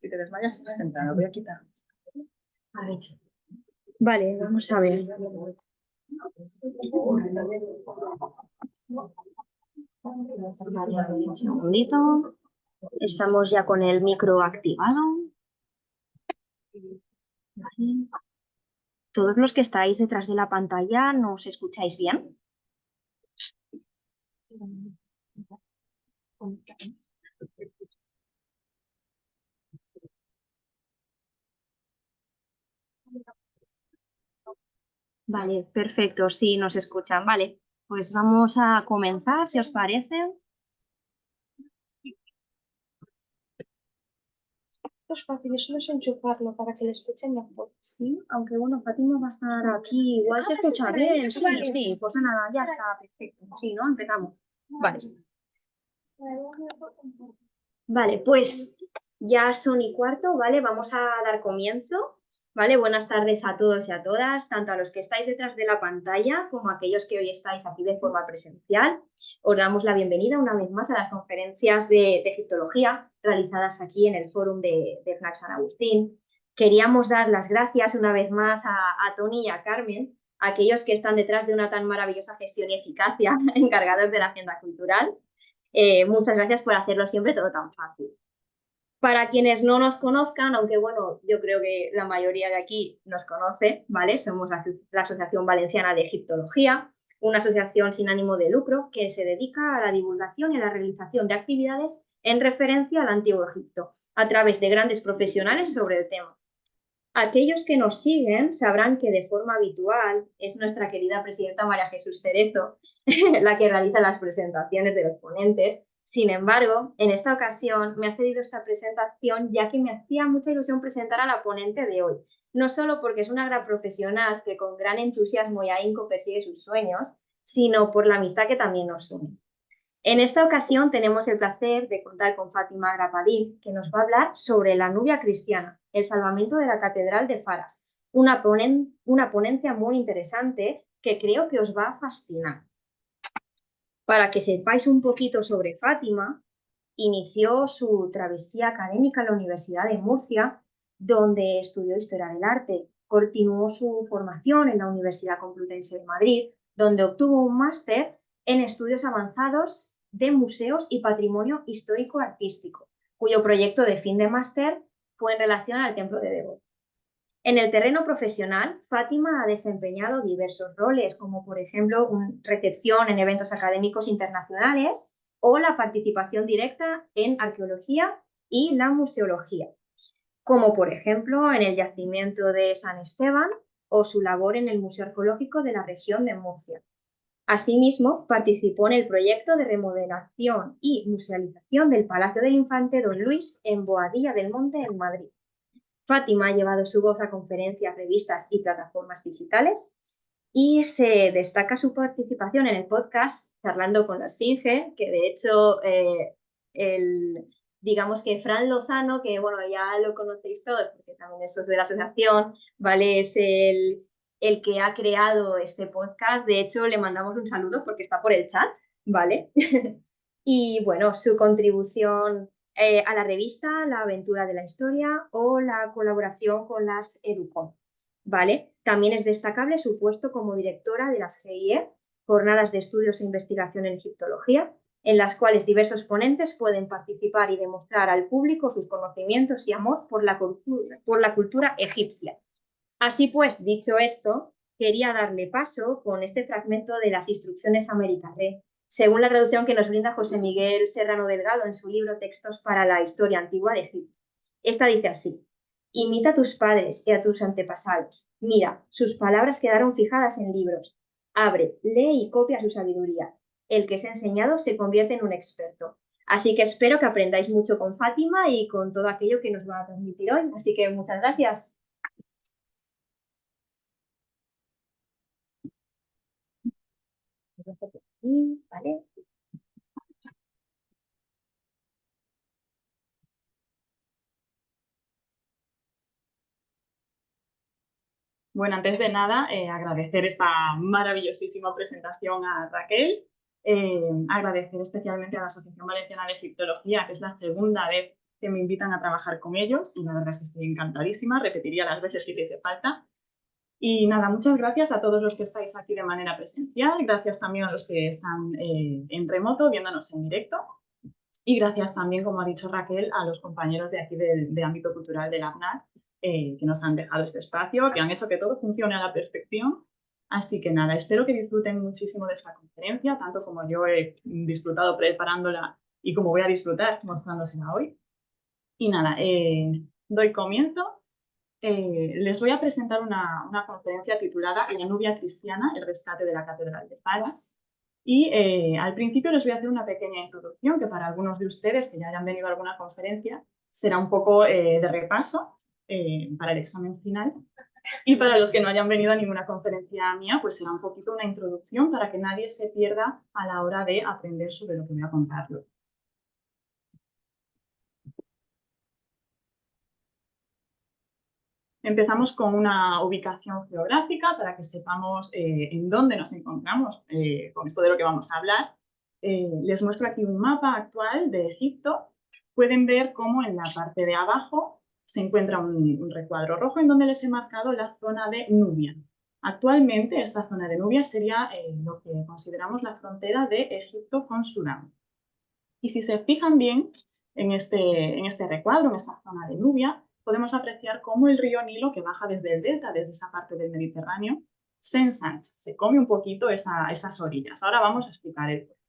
Si te desmayas, estás entrando. Lo voy a quitar. A ver. Vale, vamos a ver. Vale, un segundito. Estamos ya con el micro activado. Vale. Todos los que estáis detrás de la pantalla, ¿nos escucháis bien? Vale, perfecto, sí, nos escuchan. Vale, pues vamos a comenzar, si os parece. Esto es fácil, solo es enchufarlo para que le escuchen mejor. Sí, aunque bueno, Fátima va a estar aquí, igual se escucha bien. Sí, sí, pues nada, ya está, perfecto. Sí, ¿no? Empezamos. Vale. Vale, pues ya son y cuarto, ¿vale? Vamos a dar comienzo, ¿vale? Buenas tardes a todos y a todas, tanto a los que estáis detrás de la pantalla como a aquellos que hoy estáis aquí de forma presencial. Os damos la bienvenida una vez más a las conferencias de egiptología realizadas aquí en el Fórum de FNAC San Agustín. Queríamos dar las gracias una vez más a Tony y a Carmen, aquellos que están detrás de una tan maravillosa gestión y eficacia, encargados de la agenda cultural. Muchas gracias por hacerlo siempre todo tan fácil. Para quienes no nos conozcan, aunque bueno, yo creo que la mayoría de aquí nos conoce, ¿vale? Somos la Asociación Valenciana de Egiptología, una asociación sin ánimo de lucro que se dedica a la divulgación y a la realización de actividades en referencia al Antiguo Egipto, a través de grandes profesionales sobre el tema. Aquellos que nos siguen sabrán que de forma habitual es nuestra querida presidenta María Jesús Cerezo la que realiza las presentaciones de los ponentes. Sin embargo, en esta ocasión me ha cedido esta presentación ya que me hacía mucha ilusión presentar a la ponente de hoy. No solo porque es una gran profesional que con gran entusiasmo y ahínco persigue sus sueños, sino por la amistad que también nos une. En esta ocasión tenemos el placer de contar con Fátima Grapadín, que nos va a hablar sobre la Nubia cristiana, el salvamento de la Catedral de Faras, una ponencia muy interesante que creo que os va a fascinar. Para que sepáis un poquito sobre Fátima, inició su travesía académica en la Universidad de Murcia, donde estudió Historia del Arte. Continuó su formación en la Universidad Complutense de Madrid, donde obtuvo un máster en estudios avanzados de museos y patrimonio histórico-artístico, cuyo proyecto de fin de máster fue en relación al Templo de Devot. En el terreno profesional, Fátima ha desempeñado diversos roles, como por ejemplo recepción en eventos académicos internacionales o la participación directa en arqueología y la museología, como por ejemplo en el yacimiento de San Esteban o su labor en el Museo Arqueológico de la región de Murcia. Asimismo, participó en el proyecto de remodelación y musealización del Palacio del Infante Don Luis en Boadilla del Monte, en Madrid. Fátima ha llevado su voz a conferencias, revistas y plataformas digitales y se destaca su participación en el podcast Charlando con la Esfinge, que de hecho digamos que Fran Lozano, que bueno, ya lo conocéis todos porque también es socio de la asociación, ¿vale? Es el que ha creado este podcast. De hecho, le mandamos un saludo porque está por el chat, ¿vale? Y bueno, su contribución a la revista La Aventura de la Historia o la colaboración con las EDUCOM, ¿vale? También es destacable su puesto como directora de las GIE, Jornadas de Estudios e Investigación en Egiptología, en las cuales diversos ponentes pueden participar y demostrar al público sus conocimientos y amor por la cultura egipcia. Así pues, dicho esto, quería darle paso con este fragmento de las instrucciones Americaré, según la traducción que nos brinda José Miguel Serrano Delgado en su libro Textos para la Historia Antigua de Egipto. Esta dice así: imita a tus padres y a tus antepasados. Mira, sus palabras quedaron fijadas en libros. Abre, lee y copia su sabiduría. El que es enseñado se convierte en un experto. Así que espero que aprendáis mucho con Fátima y con todo aquello que nos va a transmitir hoy. Así que muchas gracias. ¿Vale? Bueno, antes de nada, agradecer esta maravillosísima presentación a Raquel, agradecer especialmente a la Asociación Valenciana de Egiptología, que es la segunda vez que me invitan a trabajar con ellos y la verdad es que estoy encantadísima, repetiría las veces que hiciese falta. Y nada, muchas gracias a todos los que estáis aquí de manera presencial, gracias también a los que están en remoto viéndonos en directo y gracias también, como ha dicho Raquel, a los compañeros de aquí de ámbito cultural de la APNAC que nos han dejado este espacio, que han hecho que todo funcione a la perfección. Así que nada, espero que disfruten muchísimo de esta conferencia, tanto como yo he disfrutado preparándola y como voy a disfrutar mostrándosela hoy. Y nada, doy comienzo. Les voy a presentar una conferencia titulada La Nubia Cristiana, el rescate de la Catedral de Palas. Y al principio les voy a hacer una pequeña introducción que para algunos de ustedes que ya hayan venido a alguna conferencia será un poco de repaso para el examen final. Y para los que no hayan venido a ninguna conferencia mía, pues será un poquito una introducción para que nadie se pierda a la hora de aprender sobre lo que voy a contarles. Empezamos con una ubicación geográfica para que sepamos en dónde nos encontramos con esto de lo que vamos a hablar. Les muestro aquí un mapa actual de Egipto. Pueden ver cómo en la parte de abajo se encuentra un recuadro rojo en donde les he marcado la zona de Nubia. Actualmente esta zona de Nubia sería lo que consideramos la frontera de Egipto con Sudán. Y si se fijan bien en este recuadro, en esta zona de Nubia, podemos apreciar cómo el río Nilo, que baja desde el delta, desde esa parte del Mediterráneo, se ensancha, se come un poquito esas orillas. Ahora vamos a explicar el porqué.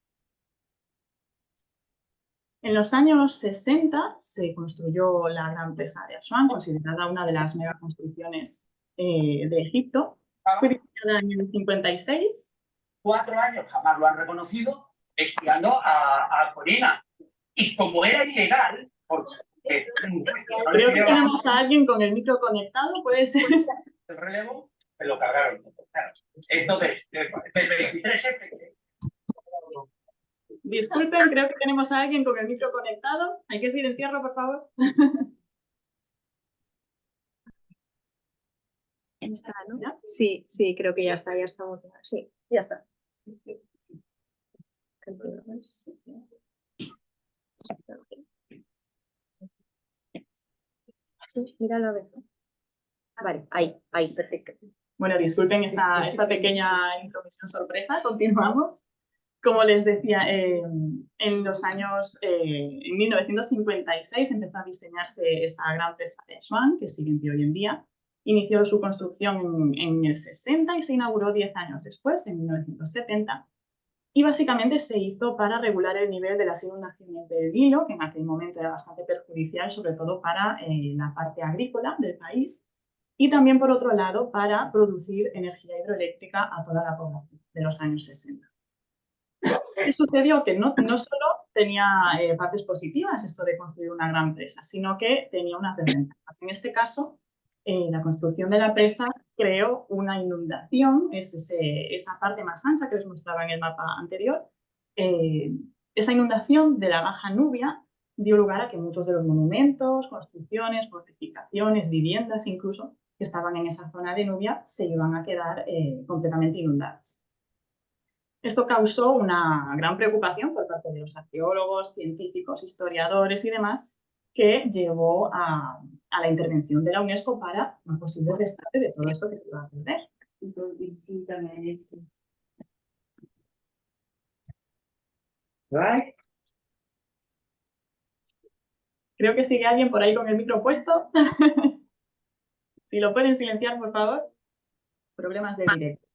En los años 60 se construyó la gran presa de Asuán, considerada una de las megaconstrucciones de Egipto. Fue diseñada en el 56. 4 años jamás lo han reconocido, espiando a Corina. Y como era ilegal, porque creo que tenemos a alguien con el micro conectado, puede ser. El relevo, me lo cargaron. Entonces, del 23F. Disculpen, creo que tenemos a alguien con el micro conectado. Hay que silenciarlo, por favor. Está, ¿no? ¿Ya? Sí, sí, creo que ya está muteado. Sí, ya está. Sí, míralo a ver. Vale, ahí, perfecto. Bueno, disculpen esta pequeña intromisión sorpresa. Continuamos. Como les decía, en los años, en 1956 empezó a diseñarse esta gran presa de Asuán, que sigue en pie hoy en día. Inició su construcción en el 60 y se inauguró 10 años después, en 1970. Y básicamente se hizo para regular el nivel de las inundaciones del Nilo, que en aquel momento era bastante perjudicial, sobre todo para la parte agrícola del país, y también, por otro lado, para producir energía hidroeléctrica a toda la población de los años 60. ¿Qué sucedió? Que no solo tenía partes positivas esto de construir una gran presa, sino que tenía unas desventajas. En este caso, la construcción de la presa creó una inundación, esa parte más ancha que les mostraba en el mapa anterior. Esa inundación de la Baja Nubia dio lugar a que muchos de los monumentos, construcciones, fortificaciones, viviendas incluso, que estaban en esa zona de Nubia, se iban a quedar completamente inundadas. Esto causó una gran preocupación por parte de los arqueólogos, científicos, historiadores y demás, que llevó a la intervención de la UNESCO para un posible rescate de todo esto que se iba a perder. Creo que sigue alguien por ahí con el micro puesto. Si lo pueden silenciar, por favor. Problemas de directo.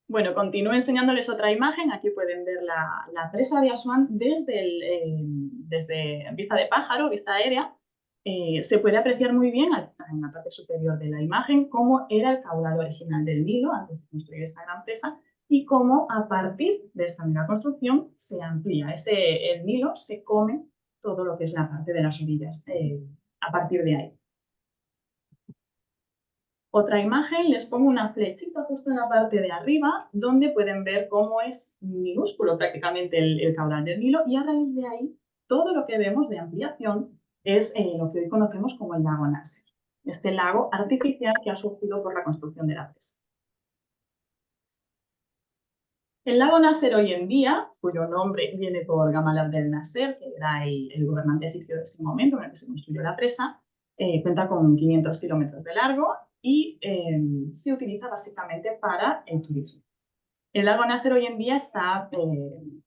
Bueno, continúo enseñándoles otra imagen. Aquí pueden ver la presa de Asuán desde vista de pájaro, vista aérea. Se puede apreciar muy bien en la parte superior de la imagen cómo era el caudal original del Nilo antes de construir esta gran presa y cómo a partir de esta nueva construcción se amplía. El Nilo se come todo lo que es la parte de las orillas a partir de ahí. Otra imagen, les pongo una flechita justo en la parte de arriba, donde pueden ver cómo es minúsculo prácticamente el caudal del Nilo, y a raíz de ahí, todo lo que vemos de ampliación es lo que hoy conocemos como el lago Nasser, este lago artificial que ha surgido por la construcción de la presa. El lago Nasser hoy en día, cuyo nombre viene por Gamal Abdel Nasser, que era el gobernante egipcio de ese momento en el que se construyó la presa, cuenta con 500 kilómetros de largo y se utiliza básicamente para el turismo. El lago Nasser hoy en día está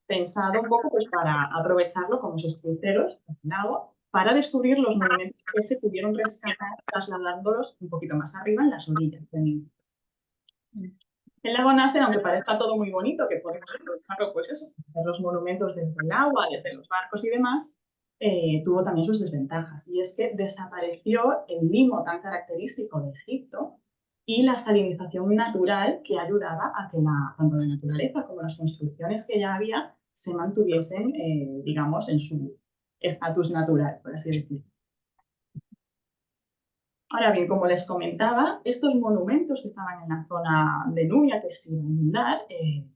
pensado un poco pues, para aprovecharlo como sus cruceros, el lago, para descubrir los monumentos que se pudieron rescatar trasladándolos un poquito más arriba en las orillas del Nilo. El lago Nasser, aunque parezca todo muy bonito, que podemos aprovecharlo, pues eso, ver los monumentos desde el agua, desde los barcos y demás, tuvo también sus desventajas. Y es que desapareció el limo tan característico de Egipto y la salinización natural que ayudaba a que tanto la naturaleza como las construcciones que ya había se mantuviesen, digamos, en su estatus natural, por así decirlo. Ahora bien, como les comentaba, estos monumentos que estaban en la zona de Nubia, que se iban a inundar,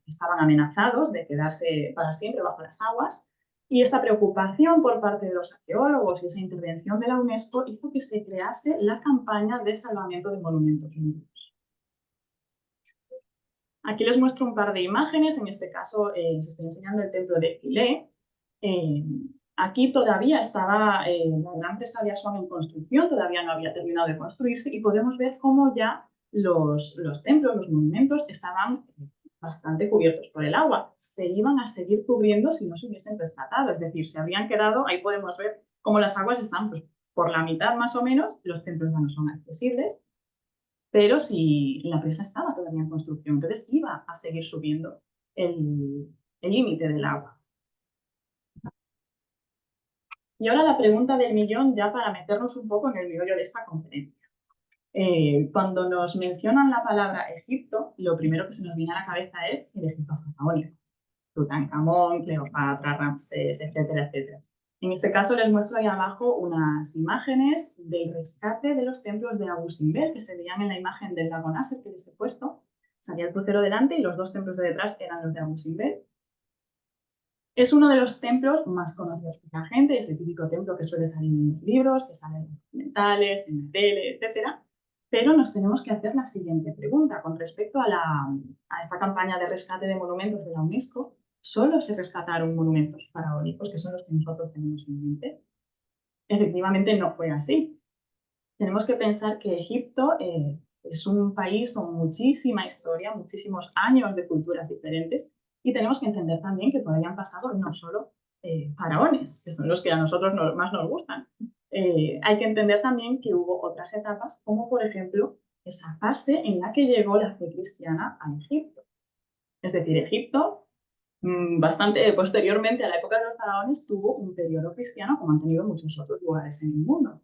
estaban amenazados de quedarse para siempre bajo las aguas, y esta preocupación por parte de los arqueólogos y esa intervención de la UNESCO hizo que se crease la campaña de salvamento de monumentos núbicos. Aquí les muestro un par de imágenes, en este caso les estoy enseñando el templo de Philae. Aquí todavía estaba la gran presa de Asuán en construcción, todavía no había terminado de construirse y podemos ver cómo ya los templos, los monumentos estaban bastante cubiertos por el agua. Se iban a seguir cubriendo si no se hubiesen rescatado, es decir, se habrían quedado, ahí podemos ver cómo las aguas están pues, por la mitad más o menos, los templos ya no son accesibles, pero si la presa estaba todavía en construcción, entonces iba a seguir subiendo el límite del agua. Y ahora la pregunta del millón, ya para meternos un poco en el meollo de esta conferencia. Cuando nos mencionan la palabra Egipto, lo primero que se nos viene a la cabeza es el Egipto faraónico. Tutankamón, Cleopatra, Ramsés, etcétera, etcétera. En este caso les muestro ahí abajo unas imágenes del rescate de los templos de Abu Simbel, que se veían en la imagen del lago Nasser que les he puesto. Salía el crucero delante y los dos templos de detrás eran los de Abu Simbel. Es uno de los templos más conocidos por la gente, ese típico templo que suele salir en los libros, que sale en los documentales, en la tele, etc. Pero nos tenemos que hacer la siguiente pregunta. Con respecto a esta campaña de rescate de monumentos de la UNESCO, ¿solo se rescataron monumentos faraónicos, que son los que nosotros tenemos en mente? Efectivamente no fue así. Tenemos que pensar que Egipto es un país con muchísima historia, muchísimos años de culturas diferentes, y tenemos que entender también que por ahí han pasado no solo faraones, que son los que a nosotros más nos gustan. Hay que entender también que hubo otras etapas, como por ejemplo esa fase en la que llegó la fe cristiana a Egipto. Es decir, Egipto, bastante posteriormente a la época de los faraones, tuvo un periodo cristiano como han tenido muchos otros lugares en el mundo.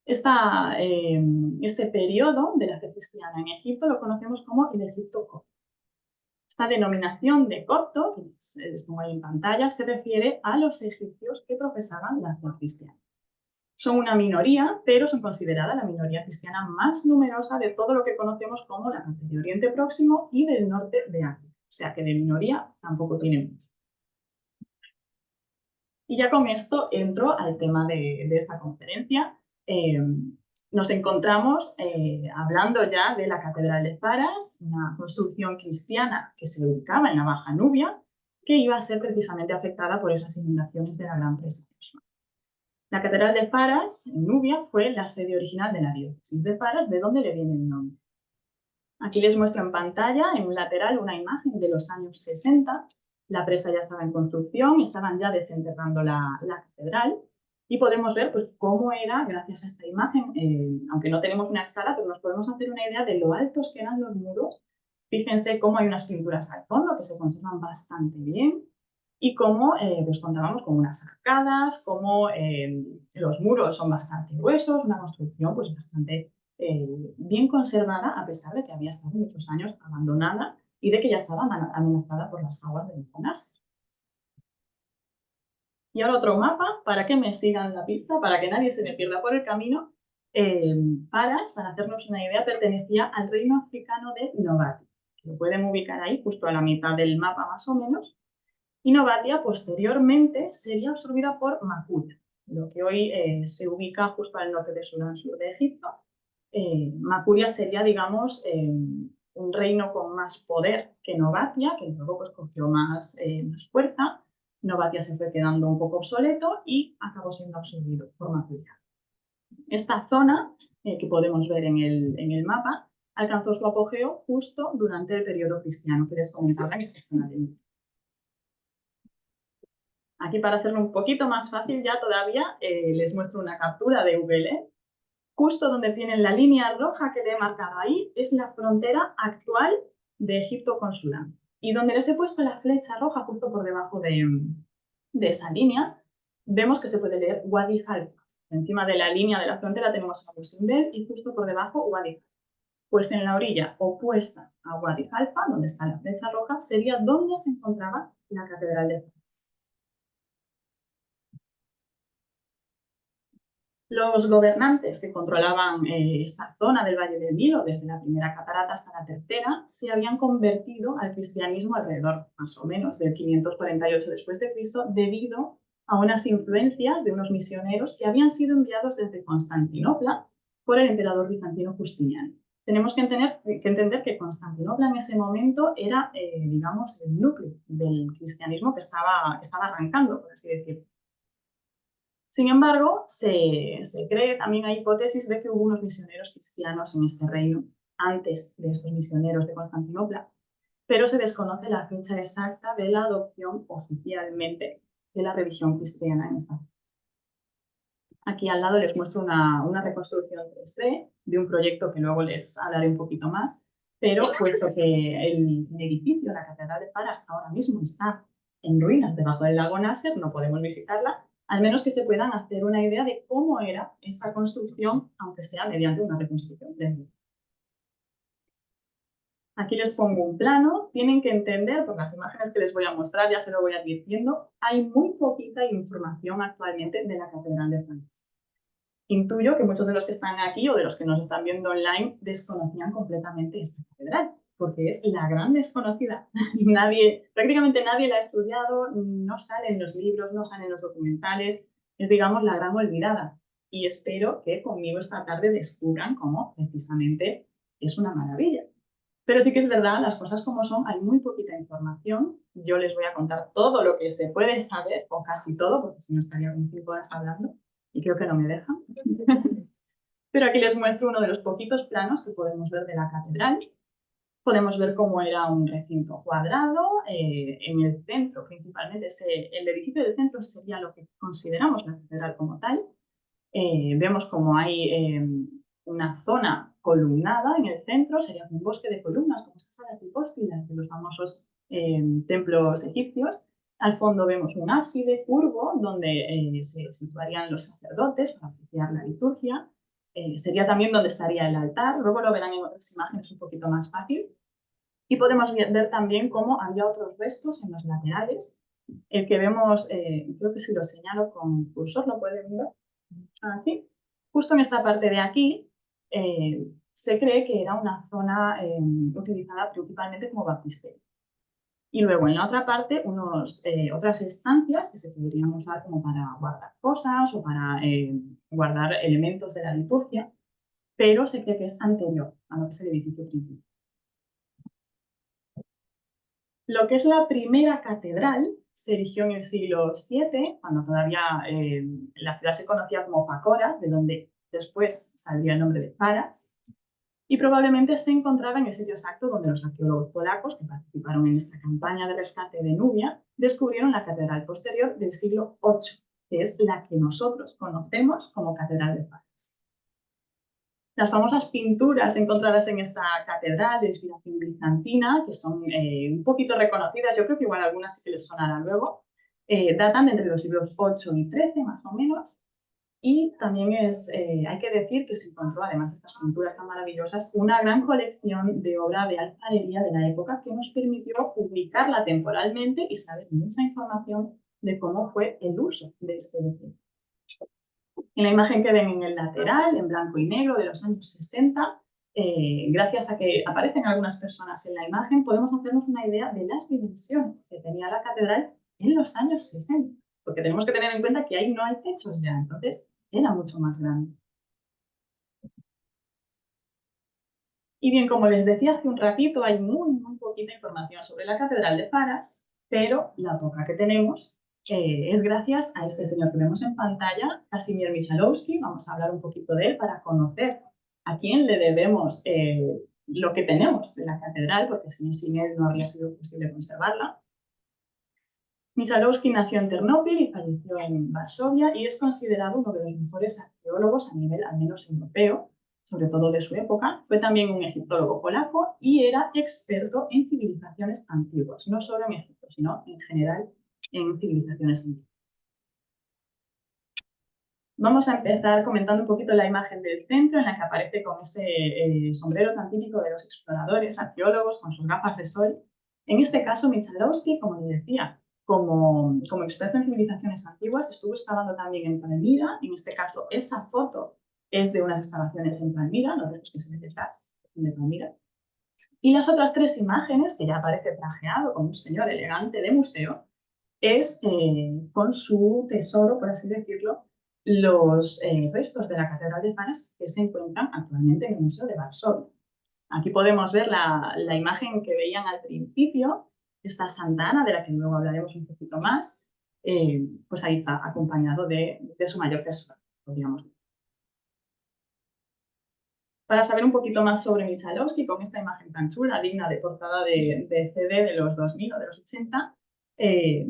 Este periodo de la fe cristiana en Egipto lo conocemos como el Egipto copto. Esta denominación de copto, que les pongo ahí en pantalla, se refiere a los egipcios que profesaban la fe cristiana. Son una minoría, pero son considerada la minoría cristiana más numerosa de todo lo que conocemos como la parte de Oriente Próximo y del norte de África. O sea que de minoría tampoco tiene mucho. Y ya con esto entro al tema de esta conferencia. Nos encontramos hablando ya de la Catedral de Faras, una construcción cristiana que se ubicaba en la Baja Nubia, que iba a ser precisamente afectada por esas inundaciones de la Gran Presa. La Catedral de Faras, en Nubia, fue la sede original de la diócesis de Faras, de donde le viene el nombre. Aquí les muestro en pantalla, en un lateral, una imagen de los años 60. La presa ya estaba en construcción, estaban ya desenterrando la catedral, y podemos ver pues, cómo era, gracias a esta imagen, aunque no tenemos una escala, pero nos podemos hacer una idea de lo altos que eran los muros. Fíjense cómo hay unas pinturas al fondo que se conservan bastante bien, y cómo pues contábamos con unas arcadas, cómo los muros son bastante gruesos, una construcción pues bastante bien conservada, a pesar de que había estado muchos años abandonada y de que ya estaba amenazada por las aguas del Nasser. Y ahora otro mapa, para que me sigan la pista, para que nadie se me pierda por el camino. Faras, para hacernos una idea, pertenecía al reino africano de Novatia, que lo pueden ubicar ahí, justo a la mitad del mapa más o menos. Y Novatia posteriormente sería absorbida por Makuria, lo que hoy se ubica justo al norte de Sudán, sur de Egipto. Makuria sería, digamos, un reino con más poder que Novatia, que luego pues cogió más fuerza. Novatia se fue quedando un poco obsoleto y acabó siendo absorbido por Macedonia. Esta zona, que podemos ver en el mapa, alcanzó su apogeo justo durante el periodo cristiano que les comentaba en esta zona de Nubia. Aquí, para hacerlo un poquito más fácil ya todavía, les muestro una captura de VL. Justo donde tienen la línea roja que le he marcado ahí es la frontera actual de Egipto con Sudán. Y donde les he puesto la flecha roja justo por debajo de esa línea, vemos que se puede leer Wadi Halfa. Encima de la línea de la frontera tenemos a Musimbel y justo por debajo Wadi Halfa. Pues en la orilla opuesta a Wadi Halfa, donde está la flecha roja, sería donde se encontraba la catedral de Fares. Los gobernantes que controlaban esta zona del Valle del Nilo, desde la primera catarata hasta la tercera, se habían convertido al cristianismo alrededor, más o menos, del 548 después de Cristo, debido a unas influencias de unos misioneros que habían sido enviados desde Constantinopla por el emperador bizantino Justiniano. Tenemos que entender que Constantinopla en ese momento era, digamos, el núcleo del cristianismo que estaba arrancando, por así decirlo. Sin embargo, se cree, también hay hipótesis de que hubo unos misioneros cristianos en este reino antes de estos misioneros de Constantinopla, pero se desconoce la fecha exacta de la adopción oficialmente de la religión cristiana en esa zona. Aquí al lado les muestro una reconstrucción 3D de un proyecto que luego les hablaré un poquito más, pero puesto que el edificio, la Catedral de Faras, ahora mismo está en ruinas debajo del lago Nasser, no podemos visitarla, al menos que se puedan hacer una idea de cómo era esta construcción, aunque sea mediante una reconstrucción 3D. Aquí les pongo un plano, tienen que entender, por las imágenes que les voy a mostrar, ya se lo voy advirtiendo, hay muy poquita información actualmente de la Catedral de Faras. Intuyo que muchos de los que están aquí o de los que nos están viendo online desconocían completamente esta catedral, porque es la gran desconocida. Prácticamente nadie la ha estudiado, no sale en los libros, no sale en los documentales, es, digamos, la gran olvidada. Y espero que conmigo esta tarde descubran cómo precisamente es una maravilla. Pero sí que es verdad, las cosas como son, hay muy poquita información. Yo les voy a contar todo lo que se puede saber, o casi todo, porque si no estaría con 5 horas hablando, y creo que no me dejan. Pero aquí les muestro uno de los poquitos planos que podemos ver de la catedral. Podemos ver cómo era un recinto cuadrado. En el centro, principalmente, el edificio del centro sería lo que consideramos la catedral como tal. Vemos como hay una zona columnada en el centro, sería un bosque de columnas, como esas salas de hipóstilas de los famosos templos egipcios. Al fondo vemos un ábside curvo donde se situarían los sacerdotes para oficiar la liturgia. Sería también donde estaría el altar. Luego lo verán en otras imágenes un poquito más fácil. Y podemos ver también cómo había otros restos en los laterales. El que vemos, creo que si lo señalo con cursor lo pueden ver. Aquí. Justo en esta parte de aquí se cree que era una zona utilizada principalmente como baptisterio. Y luego en la otra parte otras estancias que se podrían usar como para guardar cosas o para guardar elementos de la liturgia, pero se cree que es anterior a lo que es el edificio principal. Lo que es la primera catedral se erigió en el siglo VII, cuando todavía la ciudad se conocía como Pacora, de donde después saldría el nombre de Faras, y probablemente se encontraba en el sitio exacto donde los arqueólogos polacos que participaron en esta campaña de rescate de Nubia descubrieron la catedral posterior del siglo VIII, que es la que nosotros conocemos como Catedral de Faras. Las famosas pinturas encontradas en esta catedral de inspiración bizantina, que son un poquito reconocidas, yo creo que igual algunas sí que les sonará luego, datan de entre los siglos 8 y 13 más o menos, y también hay que decir que se encontró, además de estas pinturas tan maravillosas, una gran colección de obra de alfarería de la época que nos permitió ubicarla temporalmente y saber mucha información de cómo fue el uso de este edificio. En la imagen que ven en el lateral, en blanco y negro, de los años 60, gracias a que aparecen algunas personas en la imagen, podemos hacernos una idea de las dimensiones que tenía la catedral en los años 60, porque tenemos que tener en cuenta que ahí no hay techos ya, entonces era mucho más grande. Y bien, como les decía hace un ratito, hay muy poquita información sobre la Catedral de Faras, pero la poca que tenemos es gracias a este señor que vemos en pantalla, Kazimierz Michalowski. Vamos a hablar un poquito de él para conocer a quién le debemos lo que tenemos de la catedral, porque sin él no habría sido posible conservarla. Michalowski nació en Ternópil y falleció en Varsovia y es considerado uno de los mejores arqueólogos a nivel al menos europeo, sobre todo de su época. Fue también un egiptólogo polaco y era experto en civilizaciones antiguas, no solo en Egipto, sino en general en civilizaciones antiguas. Vamos a empezar comentando un poquito la imagen del centro en la que aparece con ese sombrero tan típico de los exploradores, arqueólogos, con sus gafas de sol. En este caso, Michalowski, como les decía, como experto en civilizaciones antiguas, estuvo excavando también en Palmira. En este caso, esa foto es de unas excavaciones en Palmira, los restos que se ven detrás de Palmira. Y las otras tres imágenes, que ya aparece trajeado como un señor elegante de museo, es con su tesoro, por así decirlo, los restos de la Catedral de Faras que se encuentran actualmente en el Museo de Varsovia. Aquí podemos ver la imagen que veían al principio, esta Santa Ana, de la que luego hablaremos un poquito más, pues ahí está, acompañado de su mayor tesoro, podríamos decir. Para saber un poquito más sobre Michalowski, con esta imagen tan chula, digna de portada de CD de los 2000 o de los 80,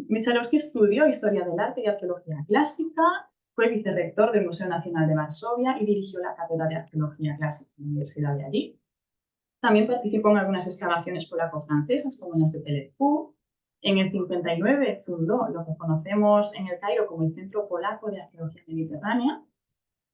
Michalowski estudió Historia del Arte y Arqueología Clásica, fue vicerrector del Museo Nacional de Varsovia y dirigió la Cátedra de Arqueología Clásica en la Universidad de allí. También participó en algunas excavaciones polaco-francesas, como las de Telefú. En el 59 fundó lo que conocemos en el Cairo como el Centro Polaco de Arqueología Mediterránea.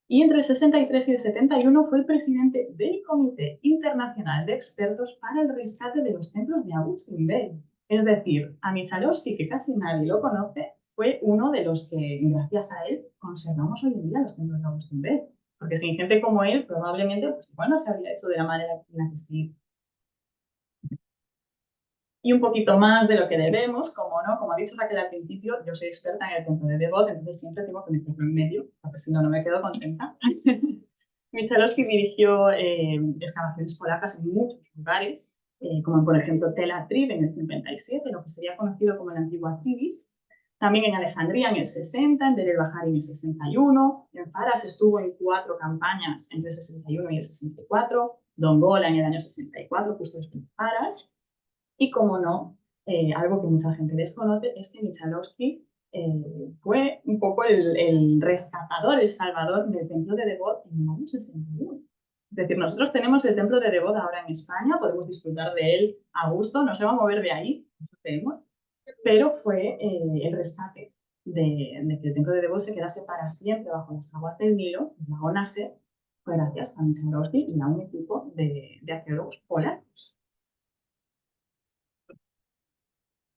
Y entre el 63 y el 71 fue el presidente del Comité Internacional de Expertos para el Rescate de los Templos de Abu Simbel. Es decir, a Michalowski, que casi nadie lo conoce, fue uno de los que, gracias a él, conservamos hoy en día los templos de Abu Simbel. Porque sin gente como él, probablemente, pues igual no se habría hecho de la manera en la que sí. Y un poquito más de lo que debemos, como no, como ha dicho Raquel al principio, yo soy experta en el templo de Devot, entonces siempre tengo que meterlo en medio, porque si no, no me quedo contenta. Michalowski dirigió excavaciones polacas en muchos lugares, como por ejemplo Tel Aviv en el 57, lo que sería conocido como el antiguo Atribis, también en Alejandría en el 60, en Deir el-Bahari en el 61, en Faras estuvo en 4 campañas entre el 61 y el 64, Dongola en el año 64, justo después de Faras. Y como no, algo que mucha gente desconoce es que Michalowski fue un poco el rescatador, el salvador del templo de Devot en el año 61. Es decir, nosotros tenemos el templo de Devot ahora en España, podemos disfrutar de él a gusto, no se va a mover de ahí, pero fue el rescate de que el templo de Devot se quedase para siempre bajo las aguas del Nilo, el lago Nasser, fue gracias a Michalowski y a un equipo de arqueólogos polacos.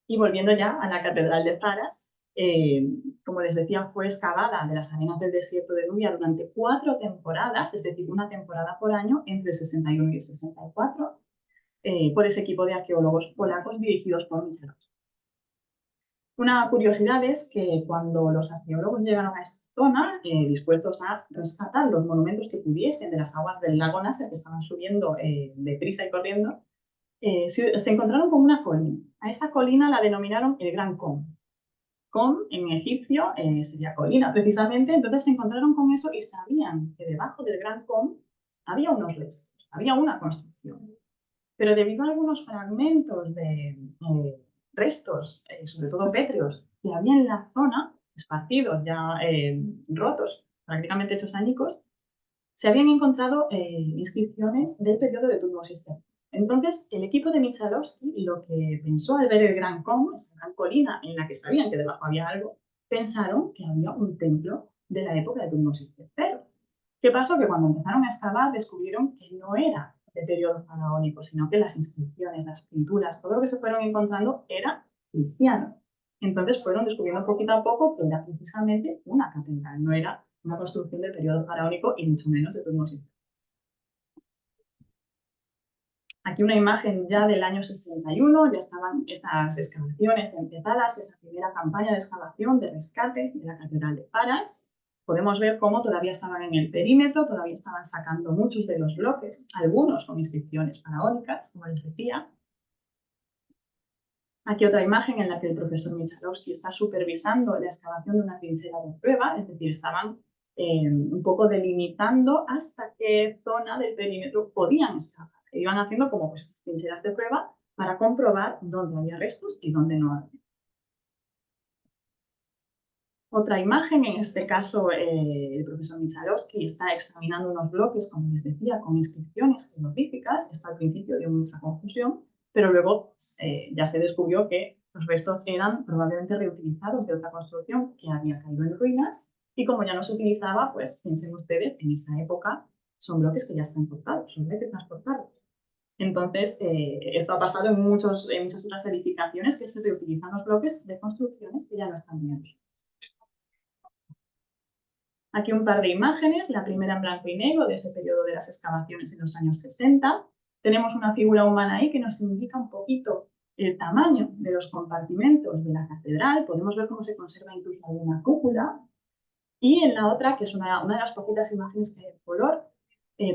Y volviendo ya a la Catedral de Faras, como les decía, fue excavada de las arenas del desierto de Nubia durante 4 temporadas, es decir, una temporada por año entre el 61 y el 64, por ese equipo de arqueólogos polacos dirigidos por Michalowski. Una curiosidad es que cuando los arqueólogos llegaron a esta zona, dispuestos a rescatar los monumentos que pudiesen de las aguas del lago Nasser, que estaban subiendo deprisa y corriendo, se encontraron con una colina. A esa colina la denominaron el Gran Kom. Kom en egipcio sería colina precisamente, entonces se encontraron con eso y sabían que debajo del Gran Kom había unos restos, había una construcción. Pero debido a algunos fragmentos de restos, sobre todo pétreos, que había en la zona, esparcidos, ya rotos, prácticamente hechos añicos, se habían encontrado inscripciones del periodo de Tutmosis III. Entonces, el equipo de Michalowski lo que pensó al ver el Gran Kom, esa gran colina en la que sabían que debajo había algo, pensaron que había un templo de la época de Tutmosis III. ¿Qué pasó? Que cuando empezaron a excavar descubrieron que no era de periodo faraónico, sino que las inscripciones, las pinturas, todo lo que se fueron encontrando era cristiano. Entonces fueron descubriendo poquito a poco que era precisamente una catedral, no era una construcción del periodo faraónico y mucho menos de Tutmosis. Aquí una imagen ya del año 61, ya estaban esas excavaciones empezadas, esa primera campaña de excavación, de rescate de la Catedral de Faras, podemos ver cómo todavía estaban en el perímetro, todavía estaban sacando muchos de los bloques, algunos con inscripciones faraónicas, como les decía. Aquí otra imagen en la que el profesor Michalowski está supervisando la excavación de una trinchera de prueba, es decir, estaban un poco delimitando hasta qué zona del perímetro podían excavar. E iban haciendo como pues, trincheras de prueba para comprobar dónde había restos y dónde no había. Otra imagen, en este caso el profesor Michalowski está examinando unos bloques, como les decía, con inscripciones jeroglíficas. Esto al principio dio mucha confusión, pero luego ya se descubrió que los restos eran probablemente reutilizados de otra construcción que había caído en ruinas, y como ya no se utilizaba, pues piensen ustedes, en esa época son bloques que ya están cortados, son bloques transportados. Entonces, esto ha pasado en muchas otras edificaciones, que se reutilizan los bloques de construcciones que ya no están bien. Aquí un par de imágenes, la primera en blanco y negro de ese periodo de las excavaciones en los años 60. Tenemos una figura humana ahí que nos indica un poquito el tamaño de los compartimentos de la catedral. Podemos ver cómo se conserva incluso alguna cúpula. Y en la otra, que es una de las poquitas imágenes que hay de color,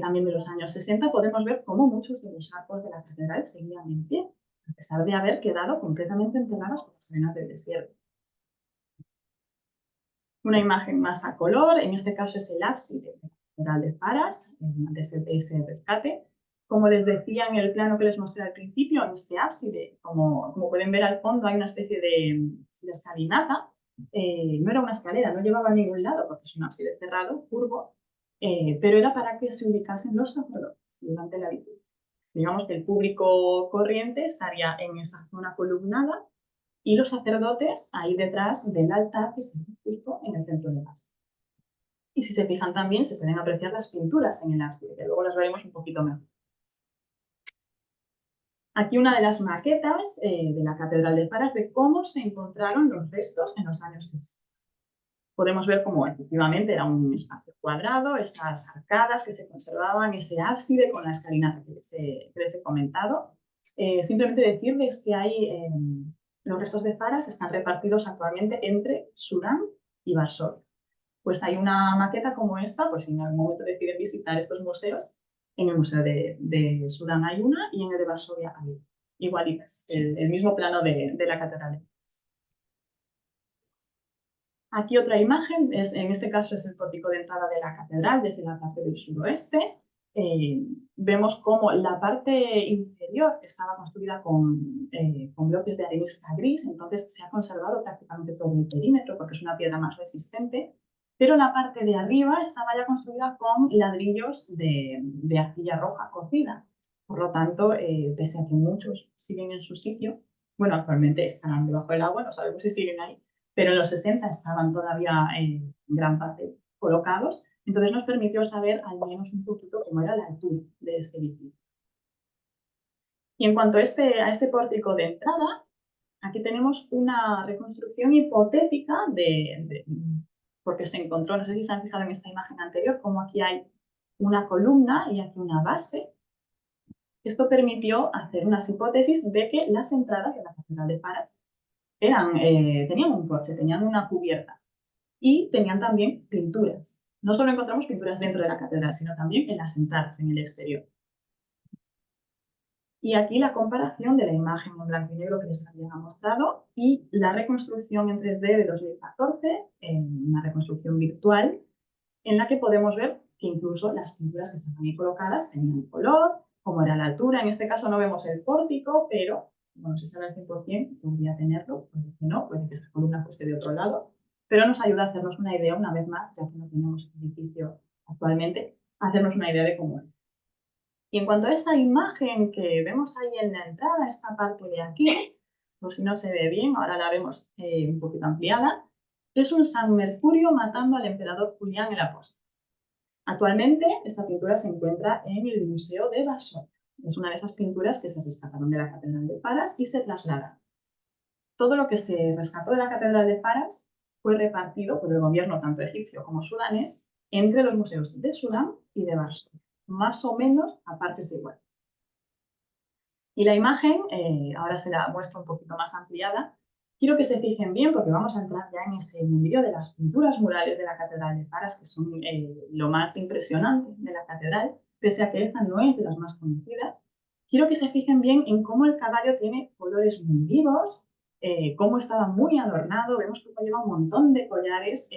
también de los años 60, podemos ver cómo muchos de los arcos de la catedral seguían en pie, a pesar de haber quedado completamente enterrados por las arenas del desierto. Una imagen más a color, en este caso es el ábside de la catedral de Faras, de ese rescate. Como les decía en el plano que les mostré al principio, en este ábside, como pueden ver al fondo, hay una especie de escalinata. No era una escalera, no llevaba a ningún lado, porque es un ábside cerrado, curvo, pero era para que se ubicasen los sacerdotes durante la liturgia. Digamos que el público corriente estaría en esa zona columnada, y los sacerdotes ahí detrás del altar que se justo en el centro del ábside. Y si se fijan también, se pueden apreciar las pinturas en el ábside, que luego las veremos un poquito mejor. Aquí una de las maquetas de la Catedral de Faras de cómo se encontraron los restos en los años 60. Podemos ver cómo efectivamente era un espacio cuadrado, esas arcadas que se conservaban, ese ábside con la escalinata que les he comentado. Simplemente decirles que hay... los restos de Faras están repartidos actualmente entre Sudán y Varsovia. Pues hay una maqueta como esta, pues si en algún momento deciden visitar estos museos, en el Museo de Sudán hay una y en el de Varsovia hay otra. Igualitas, el mismo plano de la catedral. Aquí otra imagen, en este caso es el pórtico de entrada de la catedral desde la parte del suroeste. Vemos cómo la parte inferior estaba construida con bloques de arenisca gris, entonces se ha conservado prácticamente todo el perímetro porque es una piedra más resistente, pero la parte de arriba estaba ya construida con ladrillos de arcilla roja cocida. Por lo tanto, pese a que muchos siguen en su sitio, bueno, actualmente están debajo del agua, no sabemos si siguen ahí, pero en los 60 estaban todavía en gran parte colocados. Entonces nos permitió saber al menos un poquito cómo era la altura de este edificio. Y en cuanto a este pórtico de entrada, aquí tenemos una reconstrucción hipotética porque se encontró, no sé si se han fijado en esta imagen anterior, como aquí hay una columna y aquí una base. Esto permitió hacer unas hipótesis de que las entradas de la Catedral de Faras tenían un porche, tenían una cubierta. Y tenían también pinturas. No solo encontramos pinturas dentro de la catedral, sino también en las entradas, en el exterior. Y aquí la comparación de la imagen en blanco y negro que les había mostrado y la reconstrucción en 3D de 2014, en una reconstrucción virtual, en la que podemos ver que incluso las pinturas que estaban ahí colocadas tenían color, cómo era la altura. En este caso no vemos el pórtico, pero bueno, si sabe al 100%, podría tenerlo, puede que no, puede que esa columna fuese de otro lado. Pero nos ayuda a hacernos una idea, una vez más, ya que no tenemos edificio actualmente, a hacernos una idea de cómo es. Y en cuanto a esa imagen que vemos ahí en la entrada, esta parte de aquí, por si no se ve bien, ahora la vemos un poquito ampliada, es un San Mercurio matando al emperador Julián el Apóstol. Actualmente esta pintura se encuentra en el Museo de Varsovia. Es una de esas pinturas que se rescataron de la Catedral de Faras y se trasladan. Todo lo que se rescató de la Catedral de Faras fue repartido por el gobierno tanto egipcio como sudanés entre los museos de Sudán y de Varsovia, más o menos a partes iguales. Y la imagen, ahora se la muestro un poquito más ampliada, Quiero que se fijen bien porque vamos a entrar ya en ese mundillo de las pinturas murales de la Catedral de Faras, que son lo más impresionante de la catedral, pese a que esta no es de las más conocidas. Quiero que se fijen bien en cómo el caballo tiene colores muy vivos, cómo estaba muy adornado. Vemos cómo lleva un montón de collares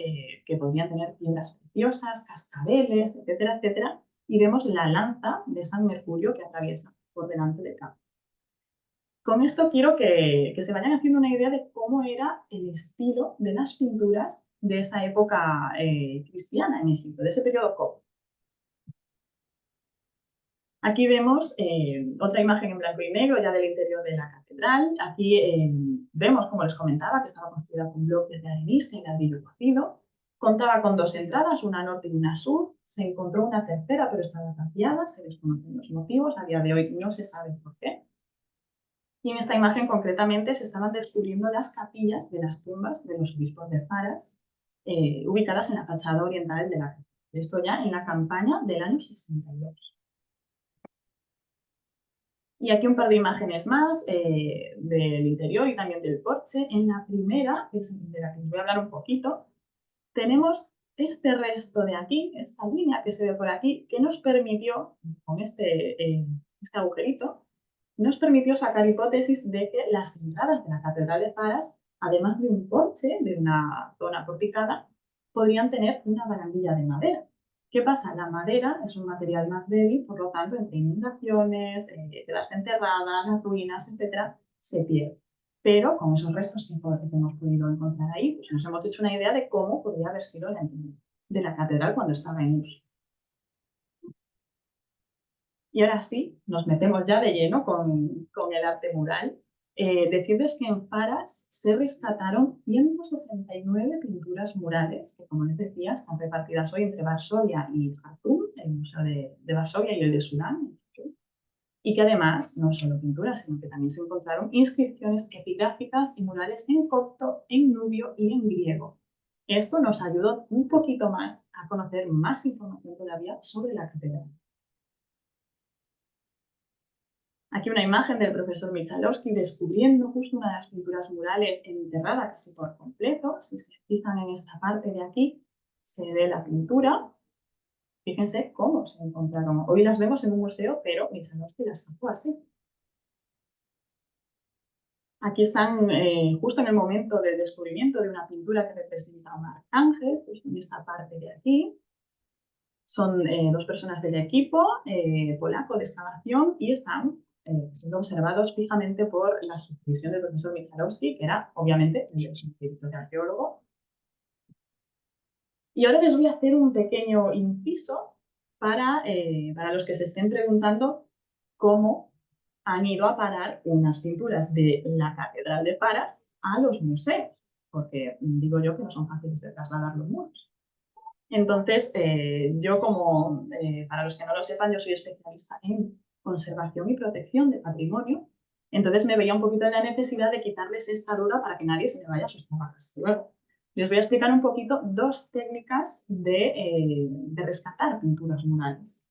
que podrían tener piedras preciosas, cascabeles, etcétera, etcétera. Y vemos la lanza de San Mercurio que atraviesa por delante del caballo. Con esto quiero que se vayan haciendo una idea de cómo era el estilo de las pinturas de esa época cristiana en Egipto, de ese periodo copto. Aquí vemos otra imagen en blanco y negro ya del interior de la catedral. Aquí vemos, como les comentaba, que estaba construida con bloques de arenisca y ladrillo cocido. Contaba con 2 entradas, una norte y una sur. Se encontró una tercera, pero estaba tapiada. Se desconocen los motivos. A día de hoy no se sabe por qué. Y en esta imagen concretamente se estaban descubriendo las capillas de las tumbas de los obispos de Faras, ubicadas en la fachada oriental de la catedral. Esto ya en la campaña del año 62. Y aquí un par de imágenes más del interior y también del porche. En la primera, que es de la que les voy a hablar un poquito, tenemos este resto de aquí, esta línea que se ve por aquí, que nos permitió, con este agujerito, nos permitió sacar hipótesis de que las entradas de la Catedral de Faras, además de un porche, de una zona porticada, podrían tener una barandilla de madera. ¿Qué pasa? La madera es un material más débil, por lo tanto, entre inundaciones, quedarse enterrada, las ruinas, etcétera, se pierde. Pero con esos restos que hemos podido encontrar ahí, pues nos hemos hecho una idea de cómo podría haber sido la entrada de la catedral cuando estaba en uso. Y ahora sí, nos metemos ya de lleno con el arte mural. Decirles que en Faras se rescataron 169 pinturas murales, que como les decía, están repartidas hoy entre Varsovia y Jartum, el Museo de Varsovia y el de Sudán, y que además, no solo pinturas, sino que también se encontraron inscripciones epigráficas y murales en copto, en nubio y en griego. Esto nos ayudó un poquito más a conocer más información todavía sobre la catedral. Aquí una imagen del profesor Michalowski descubriendo justo una de las pinturas murales enterrada casi por completo. Si se fijan en esta parte de aquí, se ve la pintura. Fíjense cómo se encontraron. Hoy las vemos en un museo, pero Michalowski las sacó así. Aquí están justo en el momento del descubrimiento de una pintura que representa a un arcángel, justo en esta parte de aquí. Son 2 personas del equipo polaco de excavación y están siendo observados fijamente por la supervisión del profesor Michalowski, que era obviamente un espíritu de arqueólogo. Y ahora les voy a hacer un pequeño inciso para los que se estén preguntando cómo han ido a parar unas pinturas de la Catedral de Faras a los museos, porque digo yo que no son fáciles de trasladar los muros. Entonces, yo para los que no lo sepan, yo soy especialista en conservación y protección de patrimonio, entonces me veía un poquito en la necesidad de quitarles esta duda para que nadie se me vaya a sus trabajos. Luego, les voy a explicar un poquito 2 técnicas de rescatar pinturas murales.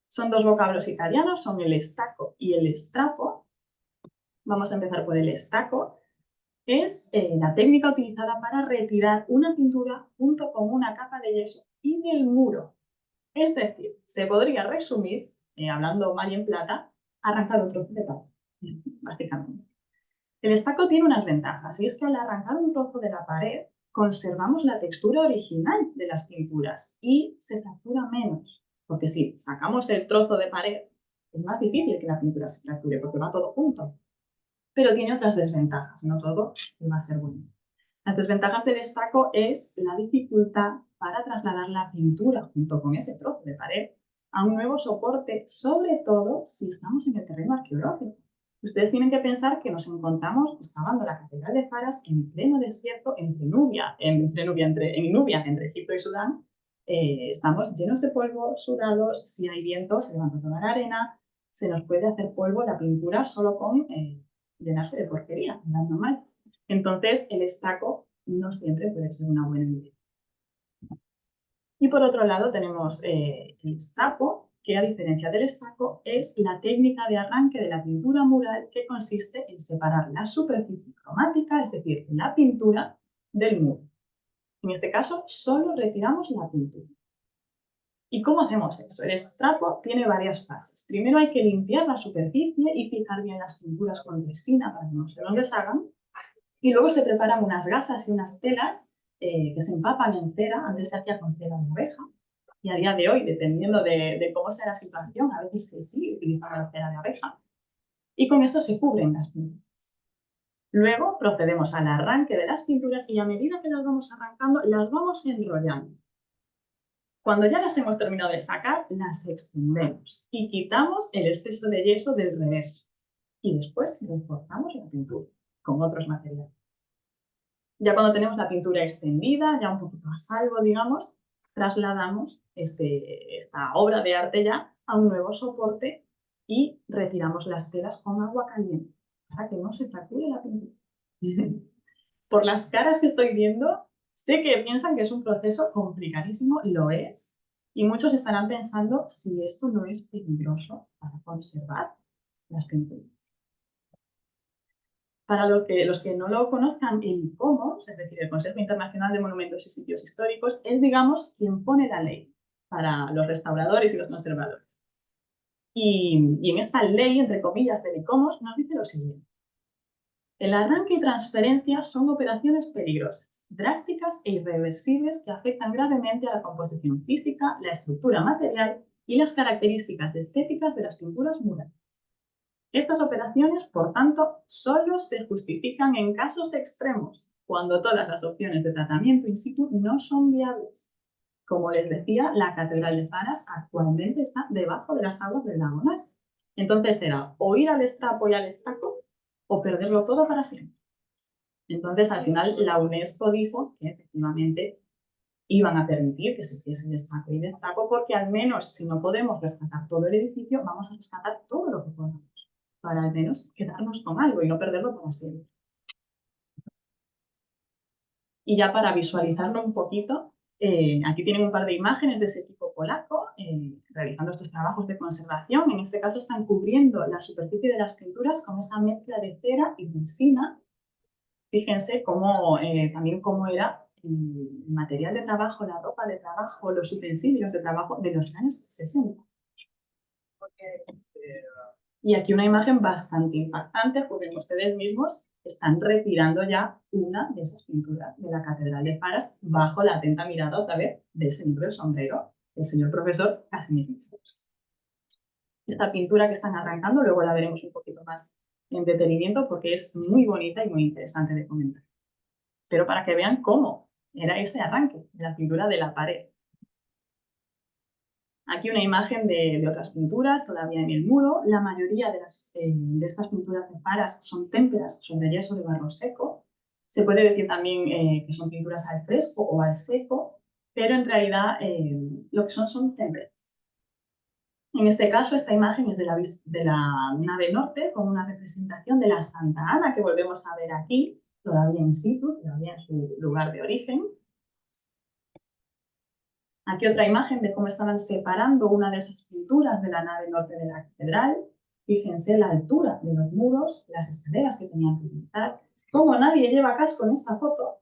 Son 2 vocablos italianos, son el stacco y el strappo. Vamos a empezar por el stacco. Es la técnica utilizada para retirar una pintura junto con una capa de yeso y del muro. Es decir, se podría resumir, hablando mal y en plata, arrancar un trozo de papel, básicamente. El stacco tiene unas ventajas, y es que al arrancar un trozo de la pared, conservamos la textura original de las pinturas y se fractura menos. Porque si sacamos el trozo de pared, es más difícil que la pintura se fracture porque va todo junto. Pero tiene otras desventajas, no todo va a ser bueno. Las desventajas del stacco es la dificultad para trasladar la pintura junto con ese trozo de pared a un nuevo soporte, sobre todo si estamos en el terreno arqueológico. Ustedes tienen que pensar que nos encontramos excavando la Catedral de Faras en pleno desierto entre Nubia, entre Egipto y Sudán. Estamos llenos de polvo, sudados, si hay viento se levanta toda la arena, se nos puede hacer polvo la pintura solo con llenarse de porquería, andando mal. Entonces, el stacco no siempre puede ser una buena idea. Y por otro lado tenemos el strappo, que, a diferencia del estuco, es la técnica de arranque de la pintura mural, que consiste en separar la superficie cromática, es decir, la pintura, del muro. En este caso, solo retiramos la pintura. ¿Y cómo hacemos eso? El estrapo tiene varias fases. Primero hay que limpiar la superficie y fijar bien las pinturas con resina para que no se nos deshagan. Y luego se preparan unas gasas y unas telas que se empapan en cera. Antes se hacía con cera de abeja. Y a día de hoy, dependiendo de cómo sea la situación, a veces se sigue utilizando la cera de abeja. Y con esto se cubren las pinturas. Luego procedemos al arranque de las pinturas y a medida que las vamos arrancando, las vamos enrollando. Cuando ya las hemos terminado de sacar, las extendemos y quitamos el exceso de yeso del reverso. Y después reforzamos la pintura con otros materiales. Ya cuando tenemos la pintura extendida, ya un poquito a salvo, digamos, trasladamos esta obra de arte ya a un nuevo soporte y retiramos las telas con agua caliente para que no se fracture la pintura. Por las caras que estoy viendo, sé que piensan que es un proceso complicadísimo, lo es, y muchos estarán pensando si esto no es peligroso para conservar las pinturas. Para los que no lo conozcan, el ICOMOS, es decir, el Consejo Internacional de Monumentos y Sitios Históricos, es, digamos, quien pone la ley para los restauradores y los conservadores. Y en esta ley, entre comillas, del ICOMOS, nos dice lo siguiente. El arranque y transferencia son operaciones peligrosas, drásticas e irreversibles que afectan gravemente a la composición física, la estructura material y las características estéticas de las pinturas murales. Estas operaciones, por tanto, solo se justifican en casos extremos, cuando todas las opciones de tratamiento in situ no son viables. Como les decía, la Catedral de Faras actualmente está debajo de las aguas del lago Ness. Entonces era o ir al estrapo y al estaco o perderlo todo para siempre. Entonces, al final, la UNESCO dijo que efectivamente iban a permitir que se hiciese el estrapo y el estaco, porque al menos, si no podemos rescatar todo el edificio, vamos a rescatar todo lo que podamos, para al menos quedarnos con algo y no perderlo para siempre. Y ya para visualizarlo un poquito, aquí tienen un par de imágenes de ese equipo polaco realizando estos trabajos de conservación. En este caso están cubriendo la superficie de las pinturas con esa mezcla de cera y resina. Fíjense también cómo era el material de trabajo, la ropa de trabajo, los utensilios de trabajo de los años 60. Y aquí una imagen bastante impactante, porque ustedes mismos están retirando ya una de esas pinturas de la Catedral de Faras bajo la atenta mirada otra vez del señor del sombrero, el señor profesor Casimir Michelos. Esta pintura que están arrancando, luego la veremos un poquito más en detenimiento porque es muy bonita y muy interesante de comentar. Pero para que vean cómo era ese arranque de la pintura de la pared. Aquí una imagen de otras pinturas todavía en el muro. La mayoría de estas pinturas de Faras son témperas sobre yeso de barro seco. Se puede decir también que son pinturas al fresco o al seco, pero en realidad lo que son témperas. En este caso, esta imagen es de la nave norte, con una representación de la Santa Ana, que volvemos a ver aquí, todavía in situ, todavía en su lugar de origen. Aquí otra imagen de cómo estaban separando una de esas pinturas de la nave norte de la catedral. Fíjense la altura de los muros, las escaleras que tenían que utilizar. Como nadie lleva casco en esta foto,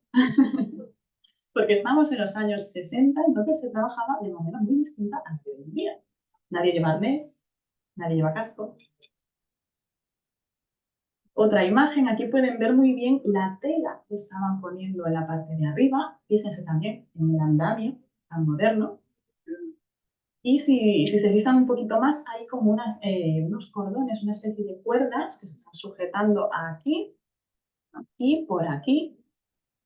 porque estamos en los años 60, entonces se trabajaba de manera muy distinta a la de hoy en día. Nadie lleva arnés, nadie lleva casco. Otra imagen, aquí pueden ver muy bien la tela que estaban poniendo en la parte de arriba. Fíjense también en el andamio tan moderno. Y si se fijan un poquito más, hay como unos cordones, una especie de cuerdas que están sujetando aquí y por aquí.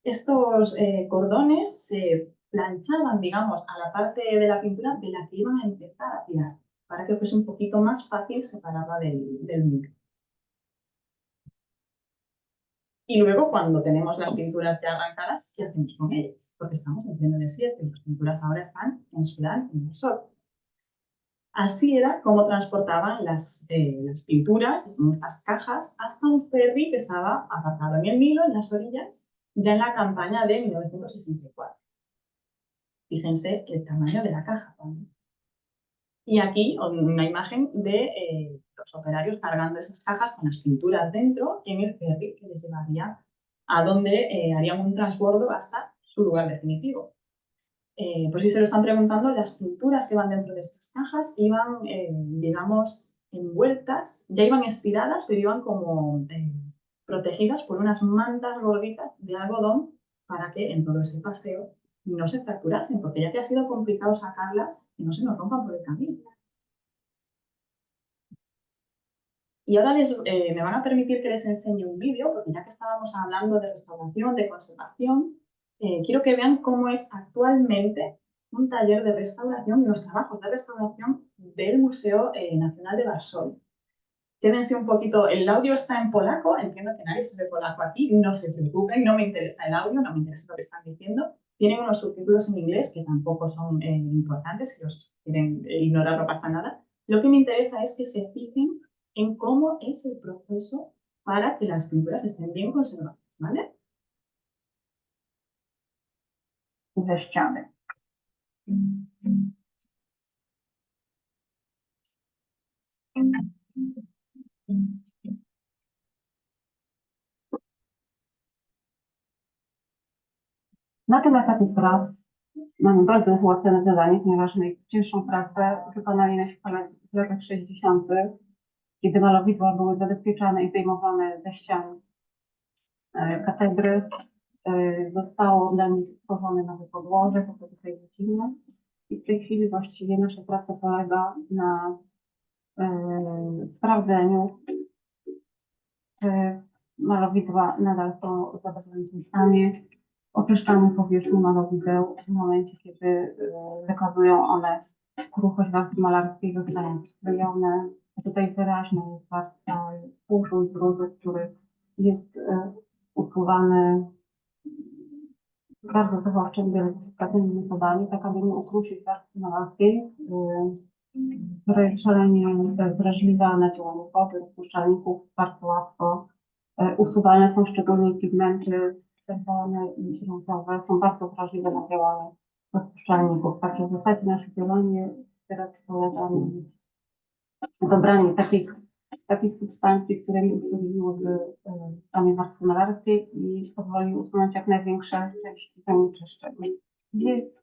Estos cordones se planchaban, digamos, a la parte de la pintura de la que iban a empezar a tirar, para que fuese un poquito más fácil separarla del micro. Y luego, cuando tenemos las pinturas ya arrancadas, ¿qué hacemos con ellas? Porque estamos en pleno desierto y las pinturas ahora están en su plan en el sol. Así era como transportaban las pinturas en estas cajas hasta un ferry que estaba aparcado en el Nilo, en las orillas, ya en la campaña de 1964. Fíjense el tamaño de la caja también. Y aquí una imagen de los operarios cargando esas cajas con las pinturas dentro en el ferry que les llevaría a donde harían un transbordo hasta su lugar definitivo. Por si se lo están preguntando, las pinturas que van dentro de estas cajas iban, digamos, envueltas, ya iban estiradas, pero iban como protegidas por unas mantas gorditas de algodón para que en todo ese paseo no se fracturasen, porque ya que ha sido complicado sacarlas, que no se nos rompan por el camino. Y ahora me van a permitir que les enseñe un vídeo, porque ya que estábamos hablando de restauración, de conservación, quiero que vean cómo es actualmente un taller de restauración y los trabajos de restauración del Museo Nacional de Varsovia. Quédense un poquito, el audio está en polaco, entiendo que nadie se ve polaco aquí, no se preocupen, no me interesa el audio, no me interesa lo que están diciendo. Tienen unos subtítulos en inglés que tampoco son importantes, si los quieren ignorar no pasa nada. Lo que me interesa es que se fijen en cómo es el proceso para que las pinturas estén bien conservadas, ¿vale? Ze ściany. Na tym etapie prac mamy bardzo ułatwione zadanie, ponieważ najcięższą pracę wykonali nasi koledzy w latach 60., kiedy malowidła były zabezpieczane i zdejmowane ze ścian katedry. Zostało dla nich stworzone nowe podłoże, to co tutaj widzimy. I w tej chwili właściwie nasza praca polega na sprawdzeniu, czy malowidła nadal są w zadowalającym stanie, oczyszczaniu powierzchni malowideł w momencie, kiedy wykazują one kruchość warstwy malarskiej, zostają sklejone. Tutaj wyraźna jest warstwa kurzu i brudu, który jest usuwany bardzo wyborczymi, delikatnymi metodami, tak aby nie ukrusić warstwy malarskiej, która jest szalenie wrażliwa na działanie wody, rozpuszczalników, bardzo łatwo usuwane są, szczególnie pigmenty czerwone i źródłowe są bardzo wrażliwe na działanie rozpuszczalników. Także w zasadzie nasze działanie teraz polega na dobraniu takich substancji, które nie uszkodziłyby w stanie warstwy malarskiej i pozwoli usunąć jak największe części zanieczyszczeń. Jest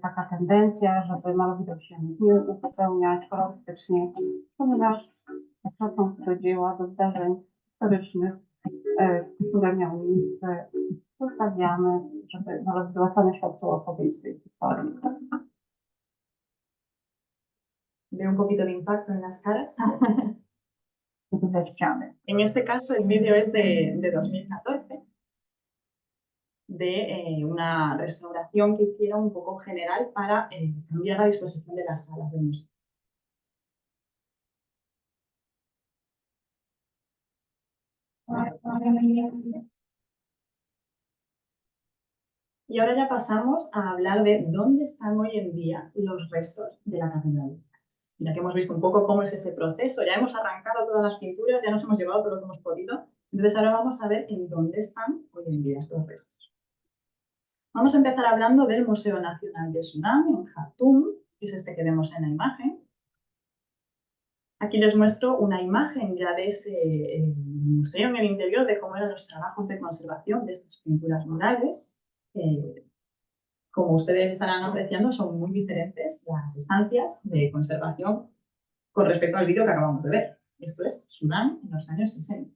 taka tendencja, żeby malowidła się nie uzupełniać kolorystycznie, ponieważ szacun do dzieła, do zdarzeń historycznych, które miały miejsce, zostawiamy, żeby malowidła same świadczyło o sobie i swojej historii. Veo un poquito de impacto en las caras. Ze ściany. En este caso, el vídeo es de 2014, de una restauración que hicieron un poco general para cambiar la disposición de las salas de museo. Y ahora ya pasamos a hablar de dónde están hoy en día los restos de la Catedral de París. Ya que hemos visto un poco cómo es ese proceso, ya hemos arrancado todas las pinturas, ya nos hemos llevado todo lo que hemos podido. Entonces ahora vamos a ver en dónde están hoy en día estos restos. Vamos a empezar hablando del Museo Nacional de Sudán, en Jartum, que es este que vemos en la imagen. Aquí les muestro una imagen ya de ese museo en el interior, de cómo eran los trabajos de conservación de estas pinturas murales. Como ustedes estarán apreciando, son muy diferentes las estancias de conservación con respecto al vídeo que acabamos de ver. Esto es Sudán en los años 60.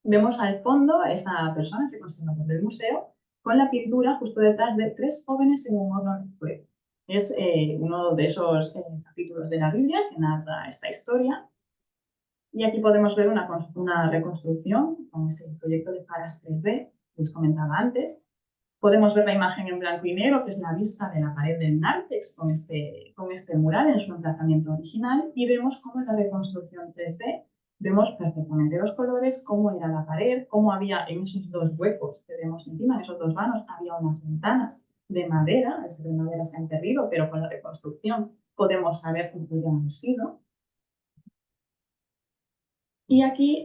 Vemos al fondo a esa persona, ese conservador del museo, con la pintura justo detrás de 3 jóvenes en un horno de fuego. Es uno de esos capítulos de la Biblia que narra esta historia. Y aquí podemos ver una reconstrucción con ese proyecto de Faras 3D que les comentaba antes. Podemos ver la imagen en blanco y negro, que es la vista de la pared del nártex con este mural en su emplazamiento original, y vemos cómo en la reconstrucción 3D vemos perfectamente los colores, cómo era la pared, cómo había en esos 2 huecos que vemos encima, en esos 2 vanos, había unas ventanas de madera, las de madera se han perdido, pero con la reconstrucción podemos saber cómo podrían haber sido. Y aquí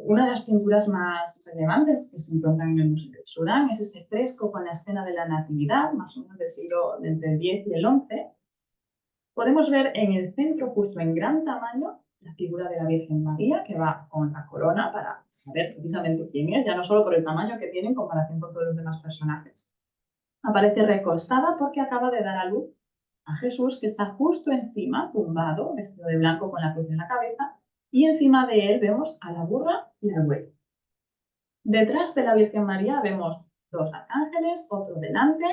una de las pinturas más relevantes que se encuentran en el Museo de Sudán es este fresco con la escena de la Natividad, más o menos del siglo entre el X y el XI. Podemos ver en el centro, justo en gran tamaño, la figura de la Virgen María, que va con la corona para saber precisamente quién es, ya no solo por el tamaño que tiene en comparación con todos los demás personajes. Aparece recostada porque acaba de dar a luz a Jesús, que está justo encima, tumbado, vestido de blanco con la cruz en la cabeza, y encima de él vemos a la burra y al buey. Detrás de la Virgen María vemos dos arcángeles, otro delante,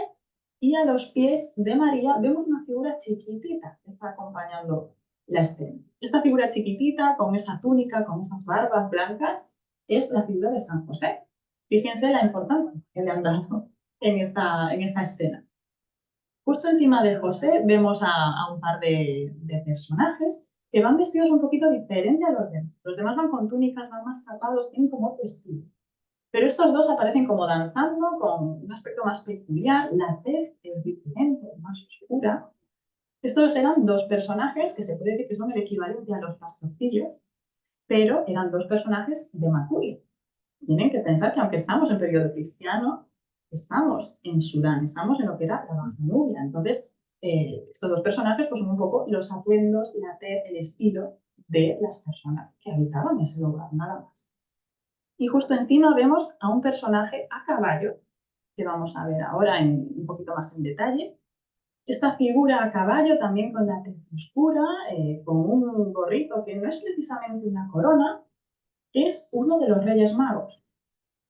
y a los pies de María vemos una figura chiquitita que está acompañando la escena. Esta figura chiquitita, con esa túnica, con esas barbas blancas, es la figura de San José. Fíjense la importancia que le han dado en esta escena. Justo encima de José vemos a un par de personajes que van vestidos un poquito diferente a los demás. Los demás van con túnicas, van más tapados, tienen como otro estilo. Pero estos dos aparecen como danzando con un aspecto más peculiar. La tez es diferente, más oscura. Estos eran dos personajes que se puede decir que son el equivalente a los pastorcillos, pero eran dos personajes de Macuria. Tienen que pensar que aunque estamos en periodo cristiano, estamos en Sudán, estamos en lo que era la Baja Nubia. Entonces, estos dos personajes pues, son un poco los atuendos, la tez, el estilo de las personas que habitaban ese lugar, nada más. Y justo encima vemos a un personaje a caballo, que vamos a ver ahora un poquito más en detalle. Esta figura a caballo, también con la tez oscura, con un gorrito que no es precisamente una corona, es uno de los Reyes Magos.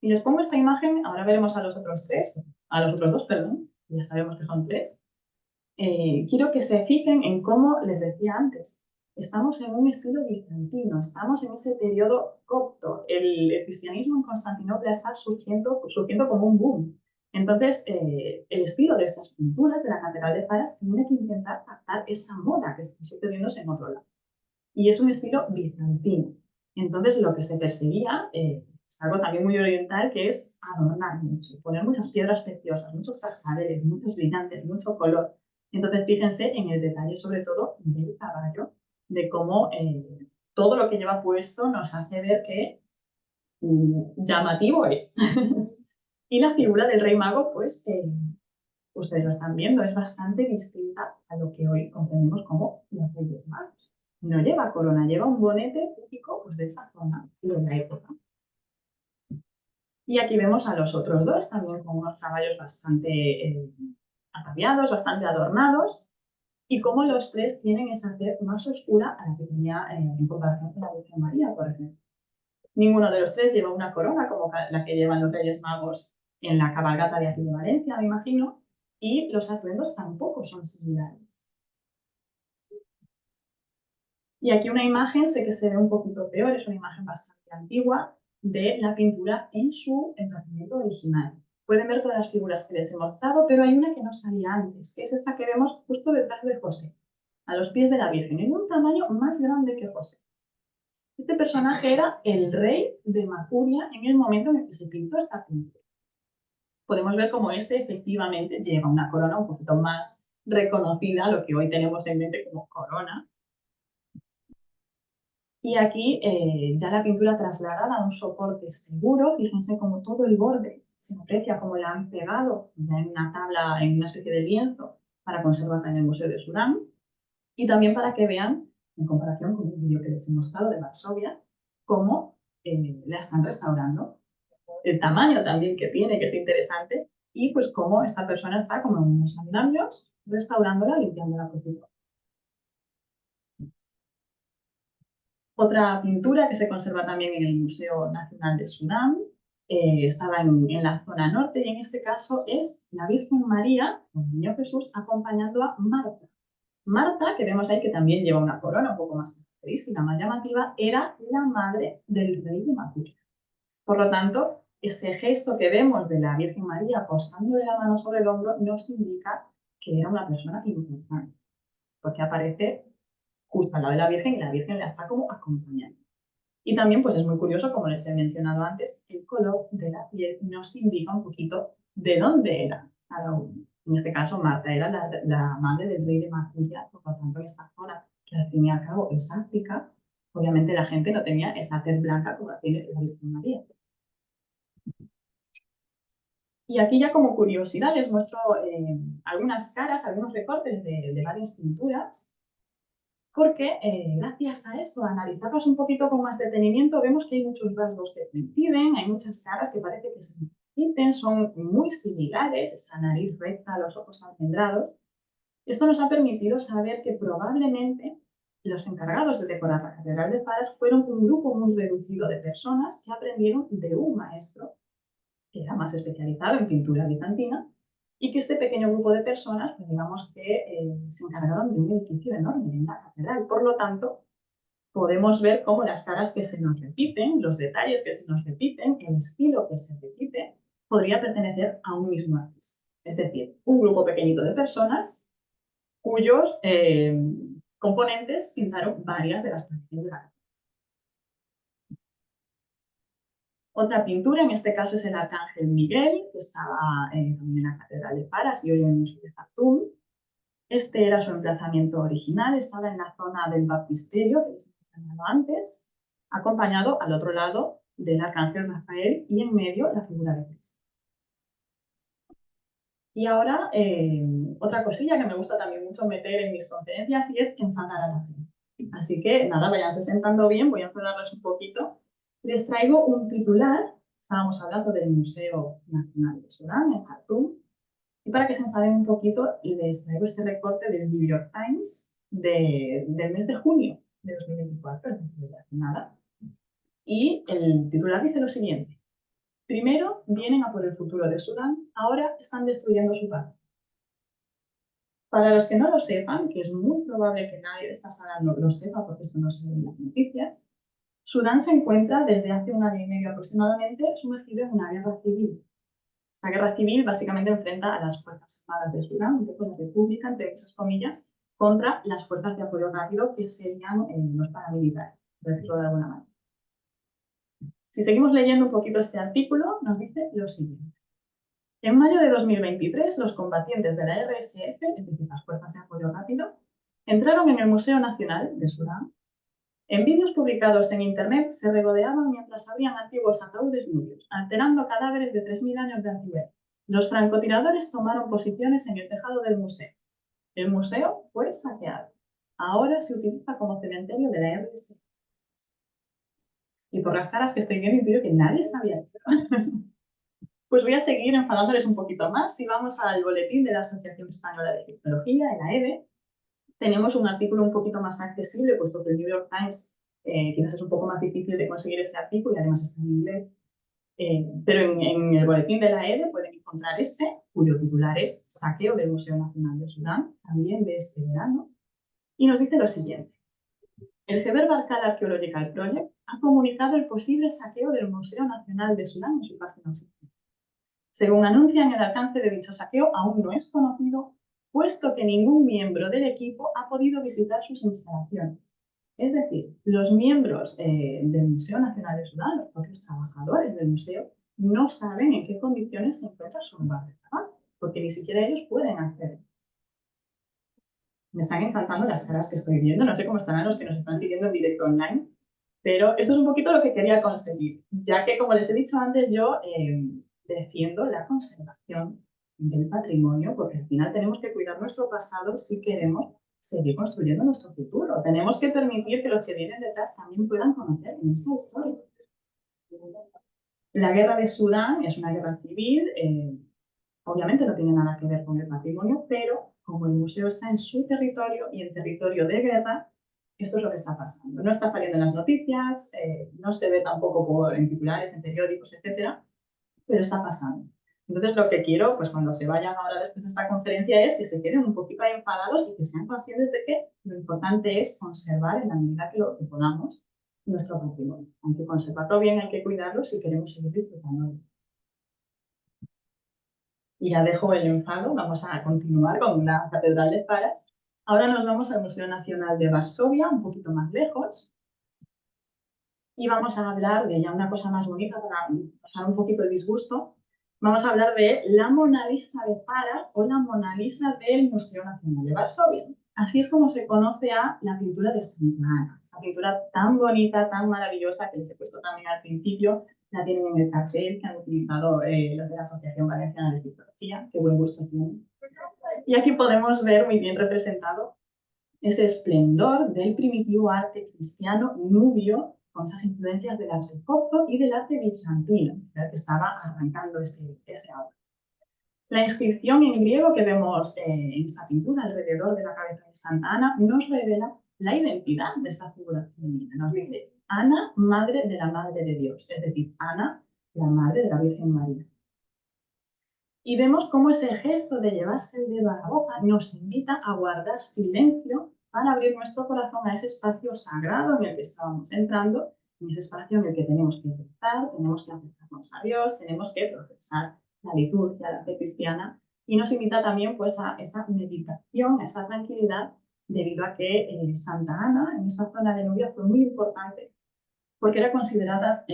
Y les pongo esta imagen, ahora veremos a los otros dos, perdón, ya sabemos que son tres. Quiero que se fijen en cómo les decía antes, estamos en un estilo bizantino, estamos en ese periodo copto. El cristianismo en Constantinopla está surgiendo como un boom. Entonces, el estilo de estas pinturas de la Catedral de Faras tiene que intentar captar esa moda que está sucediéndose en otro lado. Y es un estilo bizantino. Entonces, lo que se perseguía es algo también muy oriental, que es adornar mucho, poner muchas piedras preciosas, muchos cascabeles, muchos brillantes, mucho color. Entonces, fíjense en el detalle, sobre todo, del caballo, de cómo todo lo que lleva puesto nos hace ver que llamativo es. Y la figura del rey mago, pues, ustedes lo están viendo, es bastante distinta a lo que hoy comprendemos como los Reyes Magos. No lleva corona, lleva un bonete típico pues, de esa zona y de la época. Y aquí vemos a los otros dos, también con unos caballos bastante ataviados, bastante adornados, y cómo los tres tienen esa tez más oscura a la que tenía en comparación con la Virgen María, por ejemplo. Ninguno de los tres lleva una corona como la que llevan los Reyes Magos en la cabalgata de aquí de Valencia, me imagino, y los atuendos tampoco son similares. Y aquí una imagen, sé que se ve un poquito peor, es una imagen bastante antigua, de la pintura en su emplazamiento original. Pueden ver todas las figuras que les he mostrado, pero hay una que no salía antes, que es esta que vemos justo detrás de José, a los pies de la Virgen, en un tamaño más grande que José. Este personaje era el rey de Macuria en el momento en el que se pintó esta pintura. Podemos ver cómo este efectivamente lleva una corona un poquito más reconocida, lo que hoy tenemos en mente como corona. Y aquí ya la pintura trasladada a un soporte seguro, fíjense cómo todo el borde se aprecia como la han pegado ya en una tabla, en una especie de lienzo para conservarla en el Museo de Sudán. Y también para que vean, en comparación con un vídeo que les he mostrado de Varsovia, cómo la están restaurando. El tamaño también que tiene, que es interesante, y pues cómo esta persona está como en unos andamios restaurándola, limpiándola por poquito. Otra pintura que se conserva también en el Museo Nacional de Sudán, estaba en la zona norte, y en este caso es la Virgen María, con el Niño Jesús, acompañando a Marta. Marta, que vemos ahí que también lleva una corona un poco más característica, más llamativa, era la madre del rey de Macuria. Por lo tanto, ese gesto que vemos de la Virgen María posándole la mano sobre el hombro nos indica que era una persona importante, porque aparece justo al lado de la Virgen y la Virgen la está como acompañando. Y también pues es muy curioso, como les he mencionado antes, el color de la piel nos indica un poquito de dónde era cada uno. En este caso, Marta era la madre del rey de Macuria, por lo tanto, en esta zona, que al fin y al cabo es África, obviamente la gente no tenía esa tez blanca como la tiene la Virgen María. Y aquí ya como curiosidad les muestro algunas caras, algunos recortes de varias pinturas. porque gracias a eso, a analizarlas un poquito con más detenimiento, vemos que hay muchos rasgos que coinciden, hay muchas caras que parece que se repiten, son muy similares, esa nariz recta, los ojos almendrados. Esto nos ha permitido saber que probablemente los encargados de decorar la Catedral de Faras fueron un grupo muy reducido de personas que aprendieron de un maestro que era más especializado en pintura bizantina, y que este pequeño grupo de personas, pues digamos que se encargaron de un edificio enorme en la catedral. Por lo tanto, podemos ver cómo las caras que se nos repiten, los detalles que se nos repiten, el estilo que se repite, podría pertenecer a un mismo artista. Es decir, un grupo pequeñito de personas cuyos componentes pintaron varias de las paredes de la catedral. Otra pintura, en este caso es el Arcángel Miguel, que estaba también en la Catedral de Faras y hoy en el Museo de Jartum. Este era su emplazamiento original, estaba en la zona del baptisterio, que les he mencionado antes, acompañado al otro lado del Arcángel Rafael y en medio la figura de Cristo. Y ahora, otra cosilla que me gusta también mucho meter en mis conferencias y es enfadar a la gente. Así que nada, váyanse sentando bien, voy a enfadarles un poquito. Les traigo un titular, estábamos hablando del Museo Nacional de Sudán, en Jartum, y para que se enfaden un poquito, les traigo este recorte del New York Times del mes de junio de 2024, es decir, de hace nada. Y el titular dice lo siguiente: primero vienen a por el futuro de Sudán, ahora están destruyendo su paz. Para los que no lo sepan, que es muy probable que nadie de esta sala no lo sepa porque eso no se ve en las noticias, Sudán se encuentra desde hace un año y medio aproximadamente sumergido en una guerra civil. Esta guerra civil básicamente enfrenta a las Fuerzas Armadas de Sudán, un poco la república, entre muchas comillas, contra las fuerzas de apoyo rápido que serían los paramilitares, por decirlo de alguna manera. Si seguimos leyendo un poquito este artículo, nos dice lo siguiente. En mayo de 2023, los combatientes de la RSF, es decir, las fuerzas de apoyo rápido, entraron en el Museo Nacional de Sudán. En vídeos publicados en Internet se regodeaban mientras abrían antiguos ataúdes nubios, alterando cadáveres de 3000 años de antigüedad. Los francotiradores tomaron posiciones en el tejado del museo. El museo fue saqueado. Ahora se utiliza como cementerio de la RSF. Y por las caras que estoy viendo, intuyo que nadie sabía eso. Pues voy a seguir enfadándoles un poquito más. Si vamos al boletín de la Asociación Española de Egiptología, en la EBE, tenemos un artículo un poquito más accesible, puesto que el New York Times quizás es un poco más difícil de conseguir ese artículo y además está en inglés. Pero en el boletín de la EBE pueden encontrar este, cuyo titular es Saqueo del Museo Nacional de Sudán, también de este verano. Y nos dice lo siguiente. El Heber Barkal Archaeological Project ha comunicado el posible saqueo del Museo Nacional de Sudán en su página oficial. Según anuncian, el alcance de dicho saqueo aún no es conocido, puesto que ningún miembro del equipo ha podido visitar sus instalaciones. Es decir, los miembros del Museo Nacional de Sudán, los propios trabajadores del museo, no saben en qué condiciones se encuentra su lugar de trabajo, porque ni siquiera ellos pueden acceder. Me están encantando las caras que estoy viendo, no sé cómo estarán los que nos están siguiendo en directo online, pero esto es un poquito lo que quería conseguir, ya que, como les he dicho antes, yo defiendo la conservación del patrimonio, porque al final tenemos que cuidar nuestro pasado si queremos seguir construyendo nuestro futuro. Tenemos que permitir que los que vienen detrás también puedan conocer nuestra historia. La guerra de Sudán es una guerra civil, obviamente no tiene nada que ver con el patrimonio, pero como el museo está en su territorio y en territorio de guerra, esto es lo que está pasando. No está saliendo en las noticias, no se ve tampoco en titulares, en periódicos, etcétera, pero está pasando. Entonces, lo que quiero, pues cuando se vayan ahora después de esta conferencia, es que se queden un poquito ahí enfadados y que sean conscientes de que lo importante es conservar en la medida que lo que podamos nuestro patrimonio. Hay que conservarlo bien, hay que cuidarlo si queremos seguir disfrutando. Y ya dejo el enfado, vamos a continuar con la Catedral de Faras. Ahora nos vamos al Museo Nacional de Varsovia, un poquito más lejos. Y vamos a hablar de ya una cosa más bonita para pasar un poquito el disgusto. Vamos a hablar de la Mona Lisa de Faras o la Mona Lisa del Museo Nacional de Varsovia. Así es como se conoce a la pintura de Santa Ana. Esa pintura tan bonita, tan maravillosa, que les he puesto también al principio, la tienen en el cartel que han utilizado los de la Asociación Valenciana de Egiptología. Qué buen gusto tienen. Y aquí podemos ver muy bien representado ese esplendor del primitivo arte cristiano nubio con esas influencias del arte copto y del arte bizantino, que estaba arrancando ese arte. La inscripción en griego que vemos en esta pintura alrededor de la cabeza de Santa Ana nos revela la identidad de esta figura femenina. Nos dice Ana, madre de la Madre de Dios, es decir, Ana, la madre de la Virgen María. Y vemos cómo ese gesto de llevarse el dedo a la boca nos invita a guardar silencio para abrir nuestro corazón a ese espacio sagrado en el que estábamos entrando, en ese espacio en el que tenemos que rezar, tenemos que acercarnos a Dios, tenemos que profesar la liturgia, la fe cristiana, y nos invita también pues, a esa meditación, a esa tranquilidad, debido a que Santa Ana, en esa zona de Nubia, fue muy importante, porque era considerada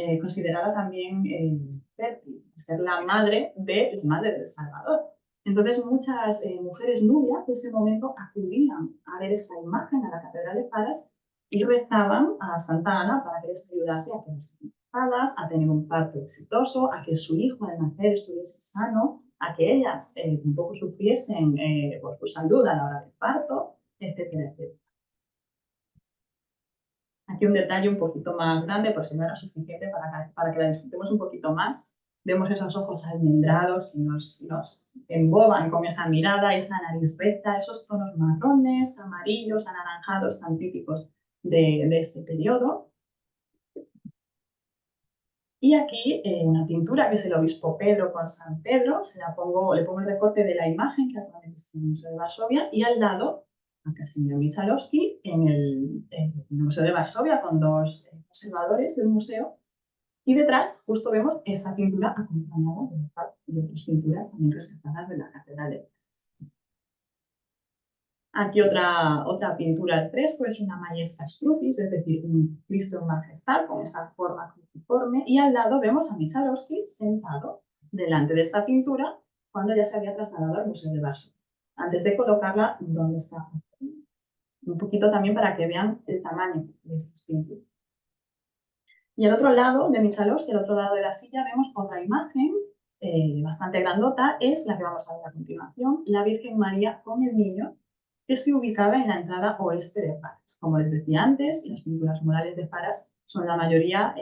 también fértil, ser la madre del Salvador. Entonces muchas mujeres nubias de ese momento acudían a ver esa imagen a la Catedral de Faras y rezaban a Santa Ana para que les ayudase a quedarse embarazadas, a tener un parto exitoso, a que su hijo al nacer estuviese sano, a que ellas tampoco sufriesen por su salud a la hora del parto, etcétera, etcétera. Aquí un detalle un poquito más grande, por si no era suficiente para que la disfrutemos un poquito más. Vemos esos ojos almendrados y nos emboban con esa mirada, esa nariz recta, esos tonos marrones, amarillos, anaranjados tan típicos de este periodo. Y aquí una pintura que es el obispo Pedro con San Pedro, le pongo el recorte de la imagen que actualmente está en el Museo de Varsovia, y al lado a Casimiro Michalowski en el Museo de Varsovia con dos observadores del museo. Y detrás justo vemos esa pintura acompañada de otras pinturas también resaltadas de la Catedral de París. Aquí otra pintura al fresco es una Majestas Crucis, es decir, un Cristo en majestad con esa forma cruciforme, y al lado vemos a Michalowski sentado delante de esta pintura cuando ya se había trasladado al Museo de Varsovia, antes de colocarla donde está. Un poquito también para que vean el tamaño de estas pinturas. Y al otro lado de Michalowski, al otro lado de la silla, vemos otra imagen bastante grandota, es la que vamos a ver a continuación, la Virgen María con el niño, que se ubicaba en la entrada oeste de Faras. Como les decía antes, las pinturas murales de Faras son la mayoría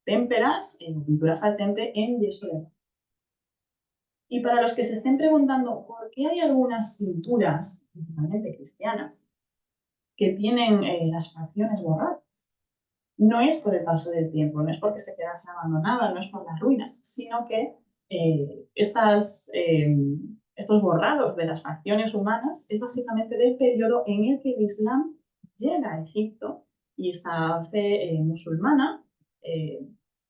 témperas, pinturas al temple en yeso de roca. Y para los que se estén preguntando por qué hay algunas pinturas, principalmente cristianas, que tienen las facciones borradas, no es por el paso del tiempo, no es porque se quedase abandonada, no es por las ruinas, sino que estos borrados de las facciones humanas es básicamente del periodo en el que el Islam llega a Egipto y esta fe musulmana,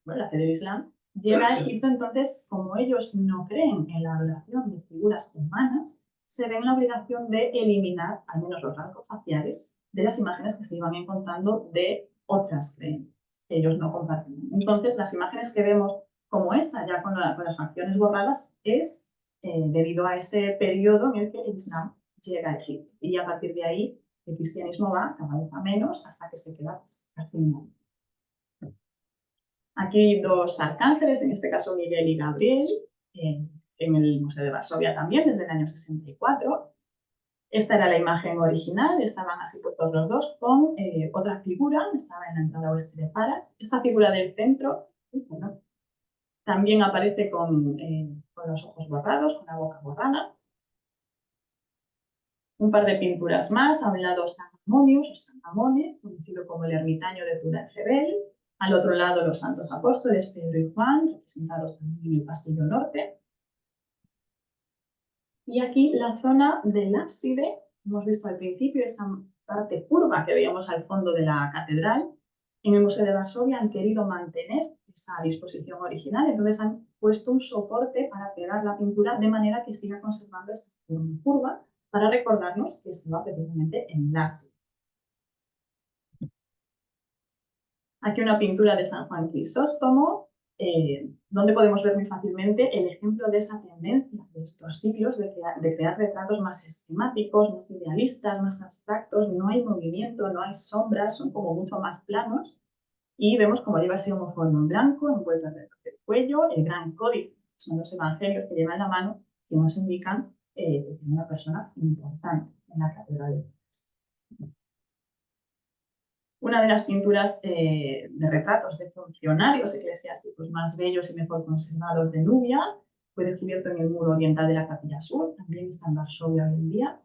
la fe del Islam, llega a Egipto. Entonces, como ellos no creen en la adoración de figuras humanas, se ven la obligación de eliminar al menos los rasgos faciales de las imágenes que se iban encontrando de otras creencias que ellos no comparten. Entonces, las imágenes que vemos como esta, ya con las facciones borradas, es debido a ese periodo en el que el Islam llega a Egipto. Y a partir de ahí, el cristianismo va cada vez a menos hasta que se queda casi nada. Aquí dos arcángeles, en este caso Miguel y Gabriel, en el Museo de Varsovia también, desde el año 64. Esta era la imagen original, estaban así puestos los dos con otra figura, estaba en la entrada oeste de Faras. Esta figura del centro también aparece con los ojos borrados, con la boca borrada. Un par de pinturas más, a un lado San Amonius o San Amone, conocido como el ermitaño de Tudela-Jebel. Al otro lado los santos apóstoles Pedro y Juan, representados también en el pasillo norte. Y aquí la zona del ábside, hemos visto al principio esa parte curva que veíamos al fondo de la catedral. En el Museo de Varsovia han querido mantener esa disposición original, entonces han puesto un soporte para pegar la pintura de manera que siga conservando esa forma curva para recordarnos que se va precisamente en el ábside. Aquí una pintura de San Juan Crisóstomo, donde podemos ver muy fácilmente el ejemplo de esa tendencia de estos siglos de crear retratos más esquemáticos, más idealistas, más abstractos. No hay movimiento, no hay sombras, son como mucho más planos. Y vemos cómo lleva ese homoforno en blanco, envuelto en el cuello, el gran códice, son los evangelios que lleva en la mano, que nos indican que es una persona importante en la catedral de Faras. Una de las pinturas de retratos de funcionarios eclesiásticos más bellos y mejor conservados de Nubia fue descubierto en el muro oriental de la Capilla Sur, también está en Varsovia hoy en día,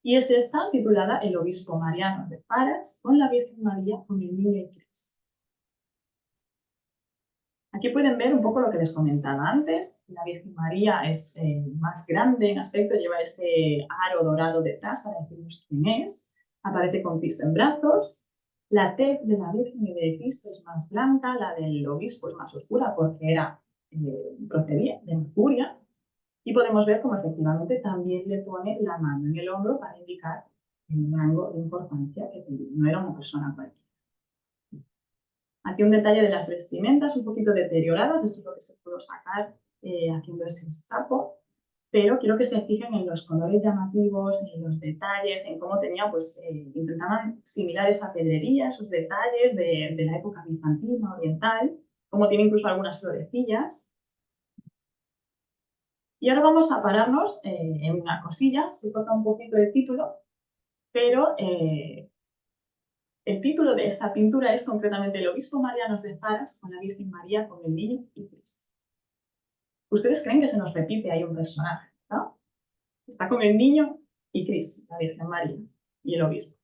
y es esta titulada El obispo Mariano de Paras con la Virgen María con el niño y Cristo. Aquí pueden ver un poco lo que les comentaba antes. La Virgen María es más grande en aspecto, lleva ese aro dorado detrás para decirnos quién es. Aparece con Cristo en brazos. La tez de la Virgen y de Cristo es más blanca, la del obispo es más oscura porque procedía de Mercuria. Y podemos ver cómo efectivamente también le pone la mano en el hombro para indicar el rango de importancia que tenía. No era una persona cualquiera. Aquí un detalle de las vestimentas, un poquito deterioradas, esto es lo que se pudo sacar haciendo ese estapo, pero quiero que se fijen en los colores llamativos, en los detalles, en cómo tenía, pues intentaban similar esa pedrería, esos detalles de la época bizantina, oriental, como tiene incluso algunas florecillas. Y ahora vamos a pararnos en una cosilla, se corta un poquito el título, pero el título de esta pintura es concretamente El obispo Mariano de Paras con la Virgen María, con el niño y Cristo. Ustedes creen que se nos repite ahí un personaje, ¿no? Está con el niño y Cristo, la Virgen María y el obispo.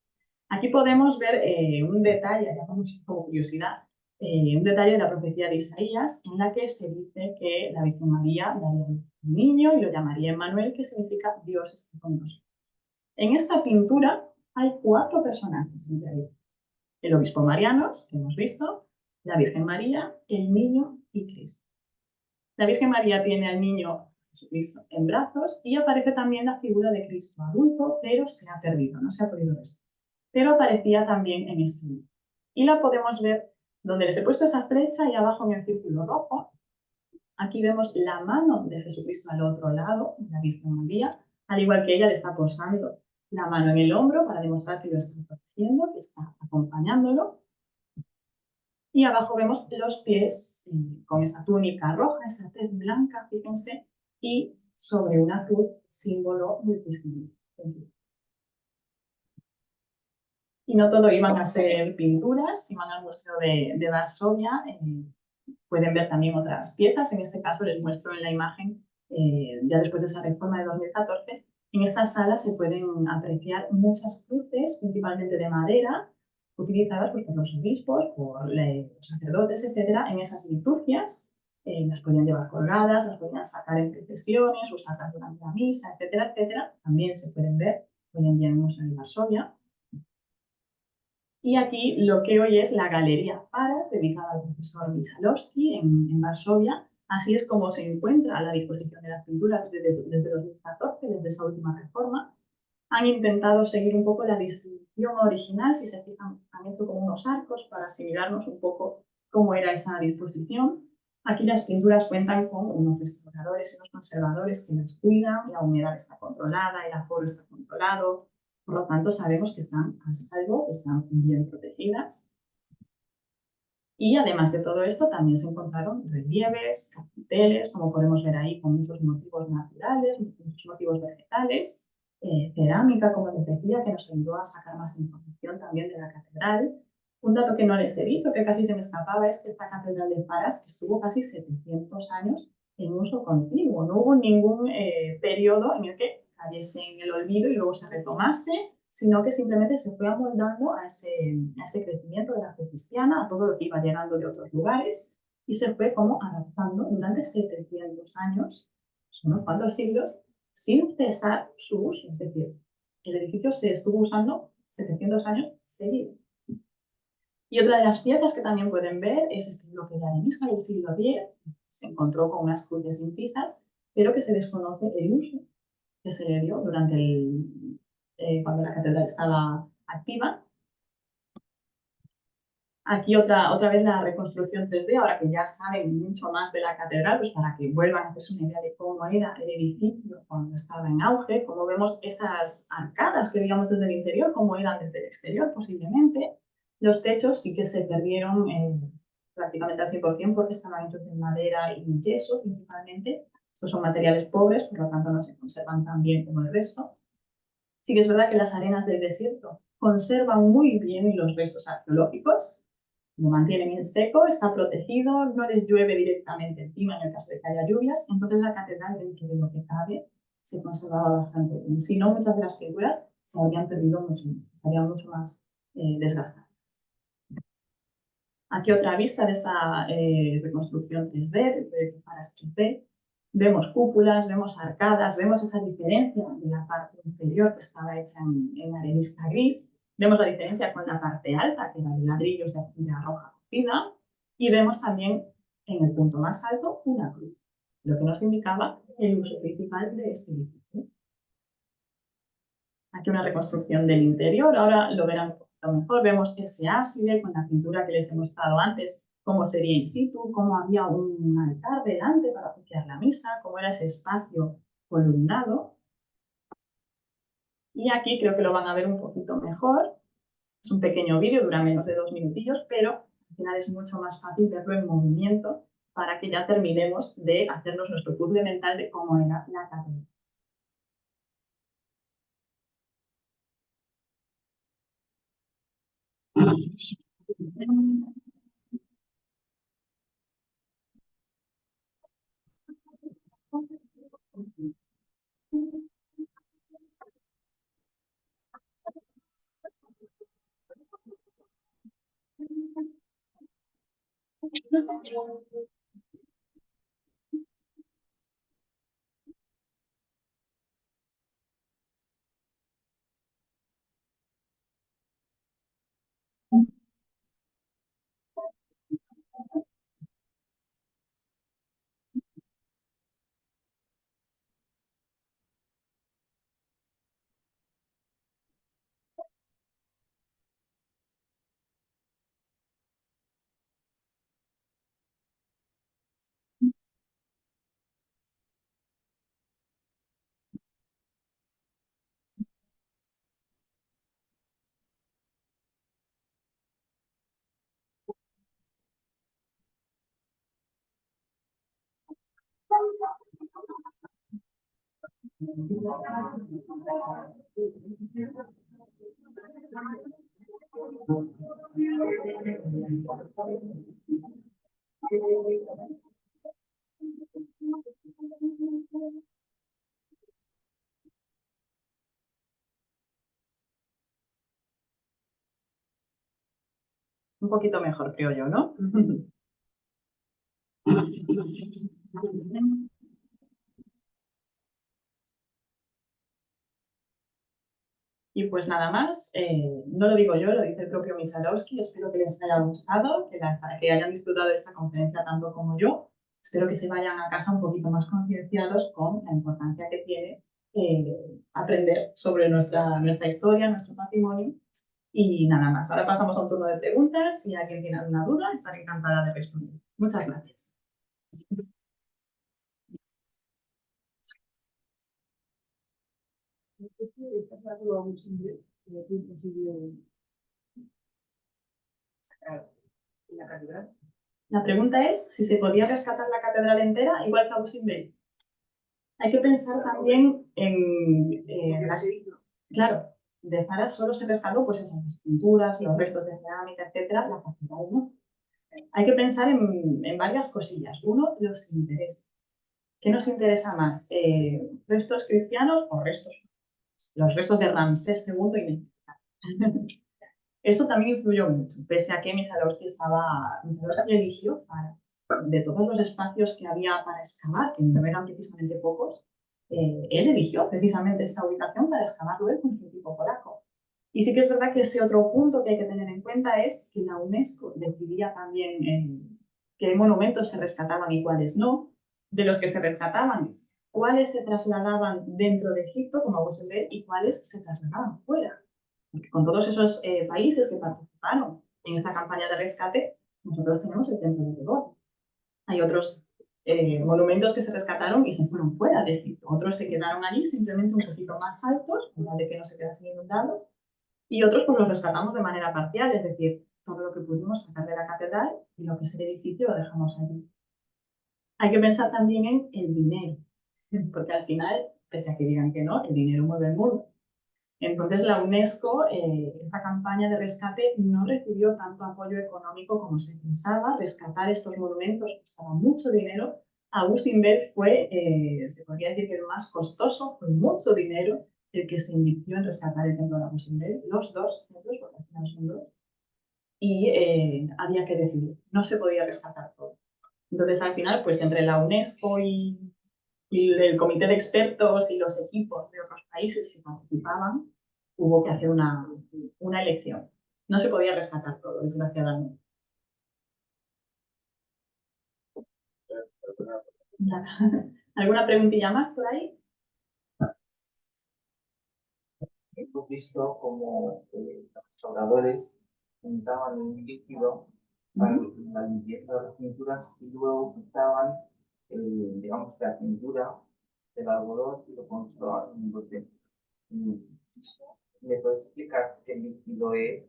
Aquí podemos ver un detalle, ya como curiosidad, un detalle de la profecía de Isaías en la que se dice que la Virgen María daría un niño y lo llamaría Emmanuel, que significa Dios está con nosotros. En esta pintura hay 4 personajes en realidad. El obispo Marianos, que hemos visto, la Virgen María, el niño y Cristo. La Virgen María tiene al niño Jesucristo en brazos y aparece también la figura de Cristo adulto, pero se ha perdido, no se ha podido ver. Pero aparecía también en este libro. Y la podemos ver donde les he puesto esa flecha y abajo en el círculo rojo. Aquí vemos la mano de Jesucristo al otro lado, de la Virgen María, al igual que ella le está posando la mano en el hombro para demostrar que lo está protegiendo, que está acompañándolo. Y abajo vemos los pies con esa túnica roja, esa tez blanca, fíjense, y sobre una cruz, símbolo del cristianismo. Y no todo iban a ser pinturas, iban al Museo de Varsovia. Pueden ver también otras piezas, en este caso les muestro en la imagen, ya después de esa reforma de 2014, en esta sala se pueden apreciar muchas cruces, principalmente de madera, utilizadas pues, por los obispos, por los sacerdotes, etcétera, en esas liturgias. Las podían llevar colgadas, las podían sacar en procesiones, usarlas durante la misa, etcétera, etcétera. También se pueden ver hoy en día en el Museo de Varsovia. Y aquí lo que hoy es la Galería Paras, dedicada al profesor Michalowski en Varsovia. Así es como se encuentra a la disposición de las pinturas desde 2014, desde esa última reforma. Han intentado seguir un poco la distribución original, si se fijan, han hecho como unos arcos para asimilarnos un poco cómo era esa disposición. Aquí las pinturas cuentan con unos restauradores y unos conservadores que las cuidan, la humedad está controlada, el aforo está controlado. Por lo tanto, sabemos que están a salvo, que están bien protegidas. Y además de todo esto, también se encontraron relieves, capiteles, como podemos ver ahí, con muchos motivos naturales, muchos motivos vegetales, cerámica, como les decía, que nos ayudó a sacar más información también de la catedral. Un dato que no les he dicho, que casi se me escapaba, es que esta catedral de Paras estuvo casi 700 años en uso continuo. No hubo ningún periodo en el que cayese en el olvido y luego se retomase, sino que simplemente se fue amoldando a ese crecimiento de la fe cristiana, a todo lo que iba llegando de otros lugares, y se fue como adaptando durante 700 años, unos cuantos siglos, sin cesar su uso. Es decir, el edificio se estuvo usando 700 años seguidos. Y otra de las piezas que también pueden ver es este bloque de arenisca del siglo X. Se encontró con unas cruces incisas, pero que se desconoce el uso que se le dio durante cuando la catedral estaba activa. Aquí otra vez la reconstrucción 3D, ahora que ya saben mucho más de la catedral, pues para que vuelvan a hacerse una idea de cómo era el edificio cuando estaba en auge, cómo vemos esas arcadas que veíamos desde el interior, cómo eran desde el exterior posiblemente. Los techos sí que se perdieron prácticamente al 100% porque estaban hechos de madera y yeso principalmente. Estos son materiales pobres, por lo tanto no se conservan tan bien como el resto. Sí que es verdad que las arenas del desierto conservan muy bien los restos arqueológicos, lo mantienen en seco, está protegido, no les llueve directamente encima en el caso de que haya lluvias, entonces la catedral, dentro de lo que cabe, se conservaba bastante bien. Si no, muchas de las pinturas se habrían perdido mucho más, serían mucho más desgastadas. Aquí otra vista de esta reconstrucción 3D, del proyecto Faras 3D. Vemos cúpulas, vemos arcadas, vemos esa diferencia de la parte inferior que estaba hecha en arenisca gris. Vemos la diferencia con la parte alta, que era de ladrillos de arcilla roja cocida. Y vemos también en el punto más alto una cruz, lo que nos indicaba el uso principal de este edificio. Aquí una reconstrucción del interior, ahora lo verán un poquito mejor. Vemos ese ábside con la pintura que les he mostrado antes, cómo sería in situ, cómo había un altar delante para oficiar la misa, cómo era ese espacio columnado. Y aquí creo que lo van a ver un poquito mejor. Es un pequeño vídeo, dura menos de 2 minutillos, pero al final es mucho más fácil verlo en movimiento para que ya terminemos de hacernos nuestro puzzle mental de cómo era la catedral. Un poquito mejor, creo yo, ¿no? Y pues nada más, no lo digo yo, lo dice el propio Michalowski. Espero que les haya gustado, que hayan disfrutado de esta conferencia tanto como yo. Espero que se vayan a casa un poquito más concienciados con la importancia que tiene aprender sobre nuestra historia, nuestro patrimonio. Y nada más, ahora pasamos a un turno de preguntas. Si alguien tiene alguna duda, estaré encantada de responder. Muchas gracias. La pregunta es si se podía rescatar la catedral entera, igual que Abu Simbel. Hay que pensar también en las... Claro, de Zara solo se rescató pues esas las pinturas, los restos de cerámica, etcétera, la catedral no. Hay que pensar en varias cosillas. Uno, los intereses. ¿Qué nos interesa más? ¿Restos cristianos o restos? Los restos de Ramsés II y Nefertari. Eso también influyó mucho, pese a que Michalowski eligió de todos los espacios que había para excavar, que no eran precisamente pocos, él eligió precisamente esta ubicación para excavarlo él con su equipo polaco. Y sí que es verdad que ese otro punto que hay que tener en cuenta es que la UNESCO decidía también qué monumentos se rescataban y cuáles no. De los que se rescataban, cuáles se trasladaban dentro de Egipto, como Abu Simbel, y cuáles se trasladaban fuera. Porque con todos esos países que participaron en esta campaña de rescate, nosotros tenemos el templo de Tebot. Hay otros monumentos que se rescataron y se fueron fuera de Egipto. Otros se quedaron allí simplemente un poquito más altos, para que no se quedasen inundados, y otros pues los rescatamos de manera parcial, es decir, todo lo que pudimos sacar de la catedral y lo que es el edificio lo dejamos allí. Hay que pensar también en el dinero, porque al final, pese a que digan que no, el dinero mueve el mundo. Entonces la UNESCO, esa campaña de rescate no recibió tanto apoyo económico como se pensaba. Rescatar estos monumentos costaba mucho dinero. A Gutenberg fue, se podría decir que el más costoso, fue mucho dinero el que se invirtió en rescatar el templo de Gutenberg, los dos templos, porque al final son dos, y había que decidir, no se podía rescatar todo. Entonces al final, pues entre la UNESCO y el comité de expertos y los equipos de otros países que participaban, hubo que hacer una elección. No se podía rescatar todo, desgraciadamente. ¿Alguna preguntilla más por ahí? Hemos visto como los restauradores untaban un líquido para la limpieza de las pinturas y luego quitaban, digamos, la pintura del algodón y lo conservaban en un bote. ¿Me puedes explicar qué líquido es?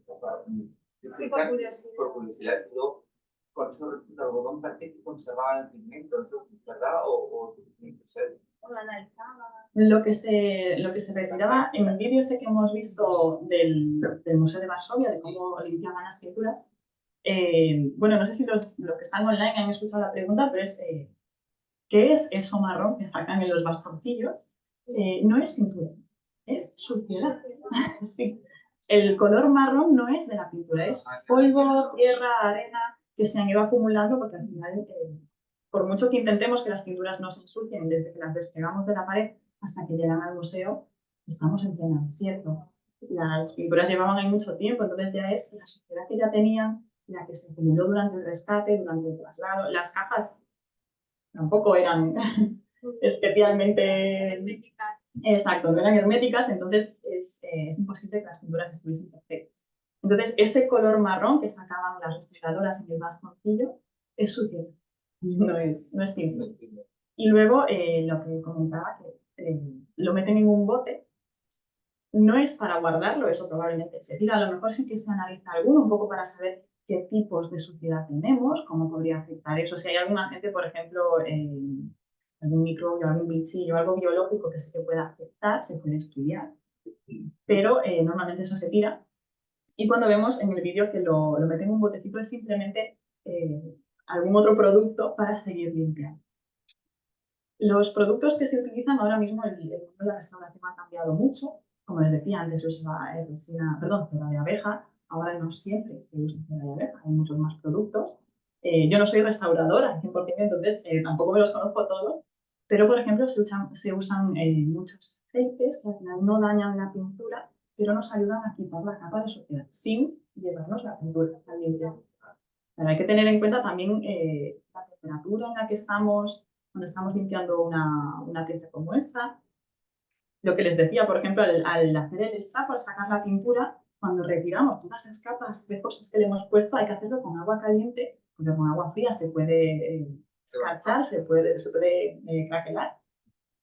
Sí, por curiosidad. Por curiosidad. Yo, con eso el algodón parece que conservaba el pigmento, ¿eso es verdad? ¿O Lo analizaba. Lo que se retiraba en el vídeo ese que hemos visto del Museo de Varsovia, de cómo limpiaban las pinturas, bueno, no sé si los que están online han escuchado la pregunta, pero es ¿qué es eso marrón que sacan en los bastoncillos? No es pintura, es suciedad. Sí. El color marrón no es de la pintura, es polvo, tierra, arena que se han ido acumulando porque al final, por mucho que intentemos que las pinturas no se ensucien desde que las despegamos de la pared hasta que llegan al museo, estamos en pleno desierto. Las pinturas llevaban ahí mucho tiempo, entonces ya es la suciedad que ya tenían, la que se acumuló durante el rescate, durante el traslado. Las cajas tampoco eran especialmente... Exacto, no eran herméticas, entonces es imposible que las pinturas estuviesen perfectas. Entonces, ese color marrón que sacaban las restauradoras en el bastoncillo es suciedad, no es pintura. Y luego, lo que comentaba, que lo meten en un bote, no es para guardarlo, eso probablemente se tira, a lo mejor sí que se analiza alguno, un poco para saber qué tipos de suciedad tenemos, cómo podría afectar eso. Si hay alguna gente, por ejemplo, algún microbio, algún bichillo, algo biológico que sí que pueda afectar, se puede estudiar, pero normalmente eso se tira. Y cuando vemos en el vídeo que lo meten en un botecito es simplemente algún otro producto para seguir limpiando. Los productos que se utilizan ahora mismo, el mundo de la restauración ha cambiado mucho. Como les decía antes, se usaba cera de abeja, ahora no siempre se usa cera de abeja, hay muchos más productos. Yo no soy restauradora al 100%, entonces tampoco me los conozco todos, pero por ejemplo se usan muchos aceites que al final no dañan la pintura, pero nos ayudan a quitar la capa de suciedad sin llevarnos la pintura al limpiar. Pero hay que tener en cuenta también la temperatura en la que estamos cuando estamos limpiando una pieza como esta. Lo que les decía, por ejemplo, al hacer el estapo, al sacar la pintura, cuando retiramos todas las capas de cosas que le hemos puesto, hay que hacerlo con agua caliente, porque con agua fría se puede escarchar, se puede craquelar,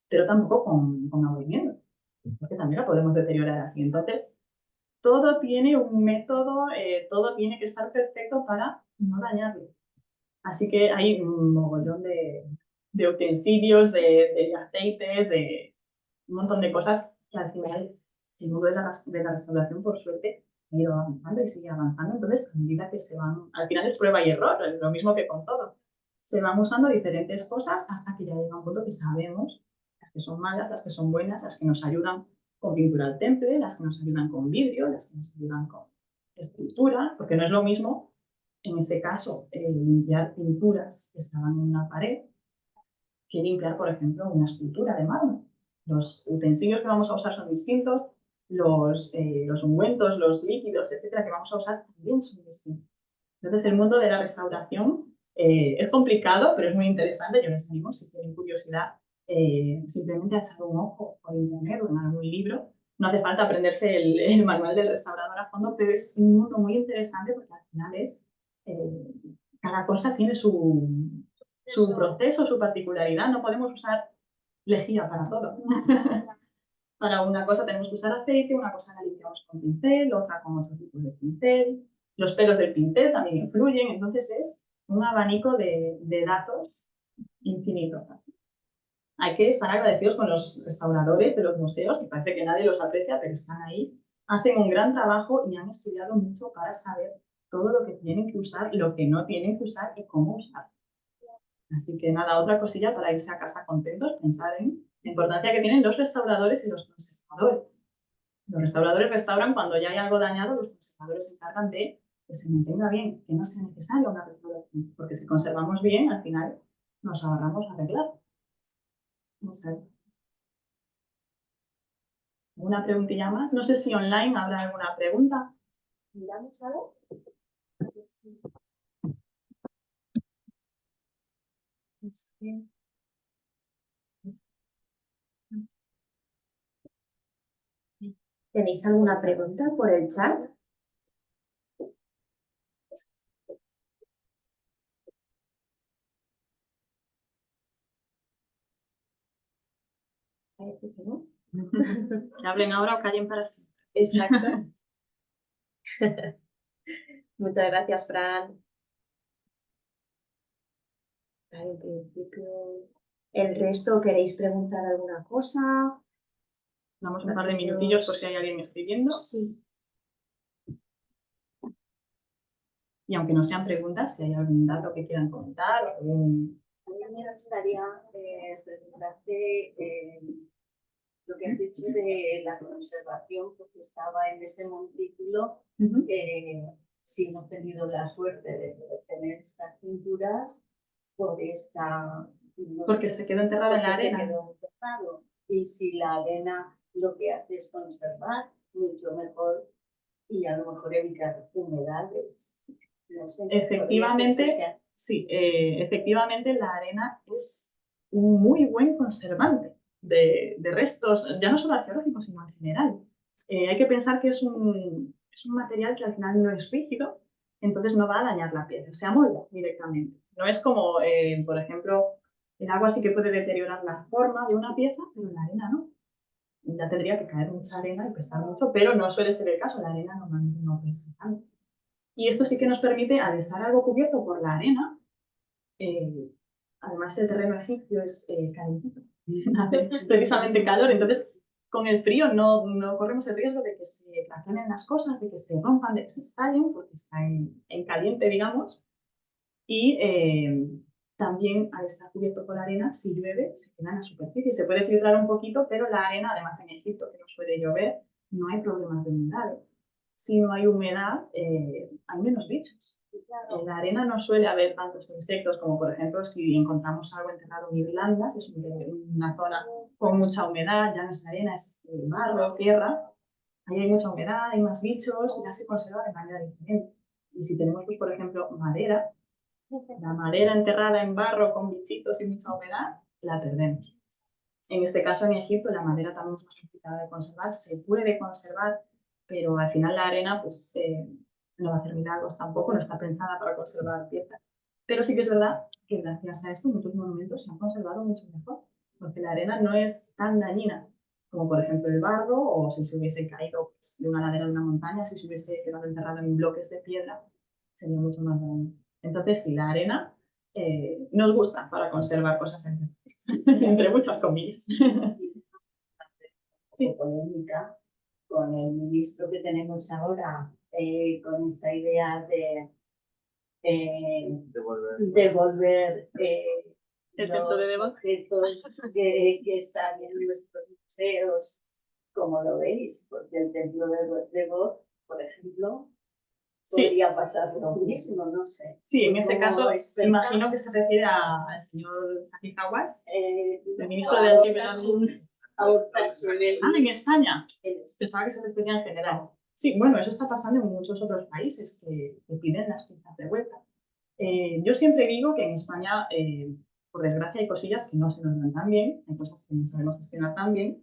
pero tampoco con agua hirviendo, porque también la podemos deteriorar así. Entonces, todo tiene un método, todo tiene que estar perfecto para no dañarlo. Así que hay un mogollón de utensilios, de aceites, de un montón de cosas que al final el mundo de la restauración, por suerte, ha ido avanzando y sigue avanzando. Entonces, a medida que se van, al final es prueba y error, lo mismo que con todo. Se van usando diferentes cosas hasta que ya llega un punto que sabemos las que son malas, las que son buenas, las que nos ayudan con pintura al temple, las que nos ayudan con vidrio, las que nos ayudan con escultura, porque no es lo mismo, en este caso, limpiar pinturas que estaban en una pared que limpiar, por ejemplo, una escultura de mármol. Los utensilios que vamos a usar son distintos, los ungüentos, los líquidos, etcétera, que vamos a usar también son distintos. Entonces, el mundo de la restauración es complicado, pero es muy interesante. Yo les animo, si tienen curiosidad, simplemente a echar un ojo por internet o en algún libro. No hace falta aprenderse el manual del restaurador a fondo, pero es un mundo muy interesante porque al final cada cosa tiene su proceso, su particularidad. No podemos usar lejía para todo. Para una cosa tenemos que usar aceite, una cosa la limpiamos con pincel, otra con otro tipo de pincel. Los pelos del pincel también influyen, entonces es un abanico de datos infinito. hay que estar agradecidos con los restauradores de los museos, que parece que nadie los aprecia, pero están ahí. Hacen un gran trabajo y han estudiado mucho para saber todo lo que tienen que usar, lo que no tienen que usar y cómo usar. Así que nada, otra cosilla para irse a casa contentos, pensar en la importancia que tienen los restauradores y los conservadores. Los restauradores restauran cuando ya hay algo dañado, los conservadores se encargan de que se mantenga bien, que no sea necesaria una restauración, porque si conservamos bien, al final nos ahorramos arreglar. No sé. ¿Alguna preguntilla más? No sé si online habrá alguna pregunta. ¿Miramos algo? Sí. No sé. ¿Tenéis alguna pregunta por el chat? Parece que no. Que hablen ahora o callen para siempre. Exacto. Muchas gracias, Fran. En principio, ¿el resto queréis preguntar alguna cosa? Damos un par de minutillos por si hay alguien escribiendo. Sí. Y aunque no sean preguntas, si hay algún dato que quieran comentar o algún... A mí me gustaría preguntarte lo que has dicho de la conservación, porque estaba en ese montículo. Si hemos tenido la suerte de tener estas cinturas por esta... No porque sé, se quedó enterrada en la porque se arena. quedó enterrado. Y si la arena lo que hace es conservar, mucho mejor, y a lo mejor evitar humedades. No sé, Efectivamente, sí, efectivamente la arena es un muy buen conservante de restos, ya no solo arqueológicos, sino en general. Hay que pensar que es un material que al final no es rígido, entonces no va a dañar la pieza, se amolda directamente. No es como, por ejemplo, el agua sí que puede deteriorar la forma de una pieza, pero la arena no. Ya tendría que caer mucha arena y pesar mucho, pero no suele ser el caso, la arena normalmente no pesa tanto. Y esto sí que nos permite, al estar algo cubierto por la arena, además el terreno egipcio es calentito, hace precisamente calor, entonces con el frío no corremos el riesgo de que se craquelen las cosas, de que se rompan, de que se estallen, porque está en caliente, digamos. Y también al estar cubierto por la arena, si llueve, se queda en la superficie. Se puede filtrar un poquito, pero la arena, además en Egipto, que no suele llover, no hay problemas de humedades. Si no hay humedad, hay menos bichos. En la arena no suele haber tantos insectos como, por ejemplo, si encontramos algo enterrado en Irlanda, que es una zona con mucha humedad, ya no es arena, es barro, tierra. Ahí hay mucha humedad, hay más bichos, ya se conserva de manera diferente. Y si tenemos, pues, por ejemplo, madera, la madera enterrada en barro con bichitos y mucha humedad, la perdemos. En este caso, en Egipto, la madera también es más complicada de conservar, se puede conservar, pero al final la arena pues, no va a hacer milagros tampoco, no está pensada para conservar piezas. Pero sí que es verdad que gracias a esto muchos monumentos se han conservado mucho mejor, porque la arena no es tan dañina como por ejemplo el barro, o si se hubiese caído pues, de una ladera de una montaña, si se hubiese quedado enterrado en bloques de piedra, sería mucho más dañino. Entonces, sí, la arena nos gusta para conservar cosas entre muchas comillas. Sí. Polémica con el ministro que tenemos ahora, con esta idea de devolver El templo de los Devon. objetos que están en nuestros museos, como lo veis, porque el templo de Devon, por ejemplo, Sí. podría pasar lo mismo, no sé. Sí, en ese caso, experta, imagino que se refiere al señor Saki Hawass, el ministro de en España. Pensaba que se refería en general. Sí, bueno, eso está pasando en muchos otros países que piden las piezas de vuelta. Yo siempre digo que en España, por desgracia, hay cosillas que no se nos dan tan bien, hay cosas que no sabemos gestionar tan bien,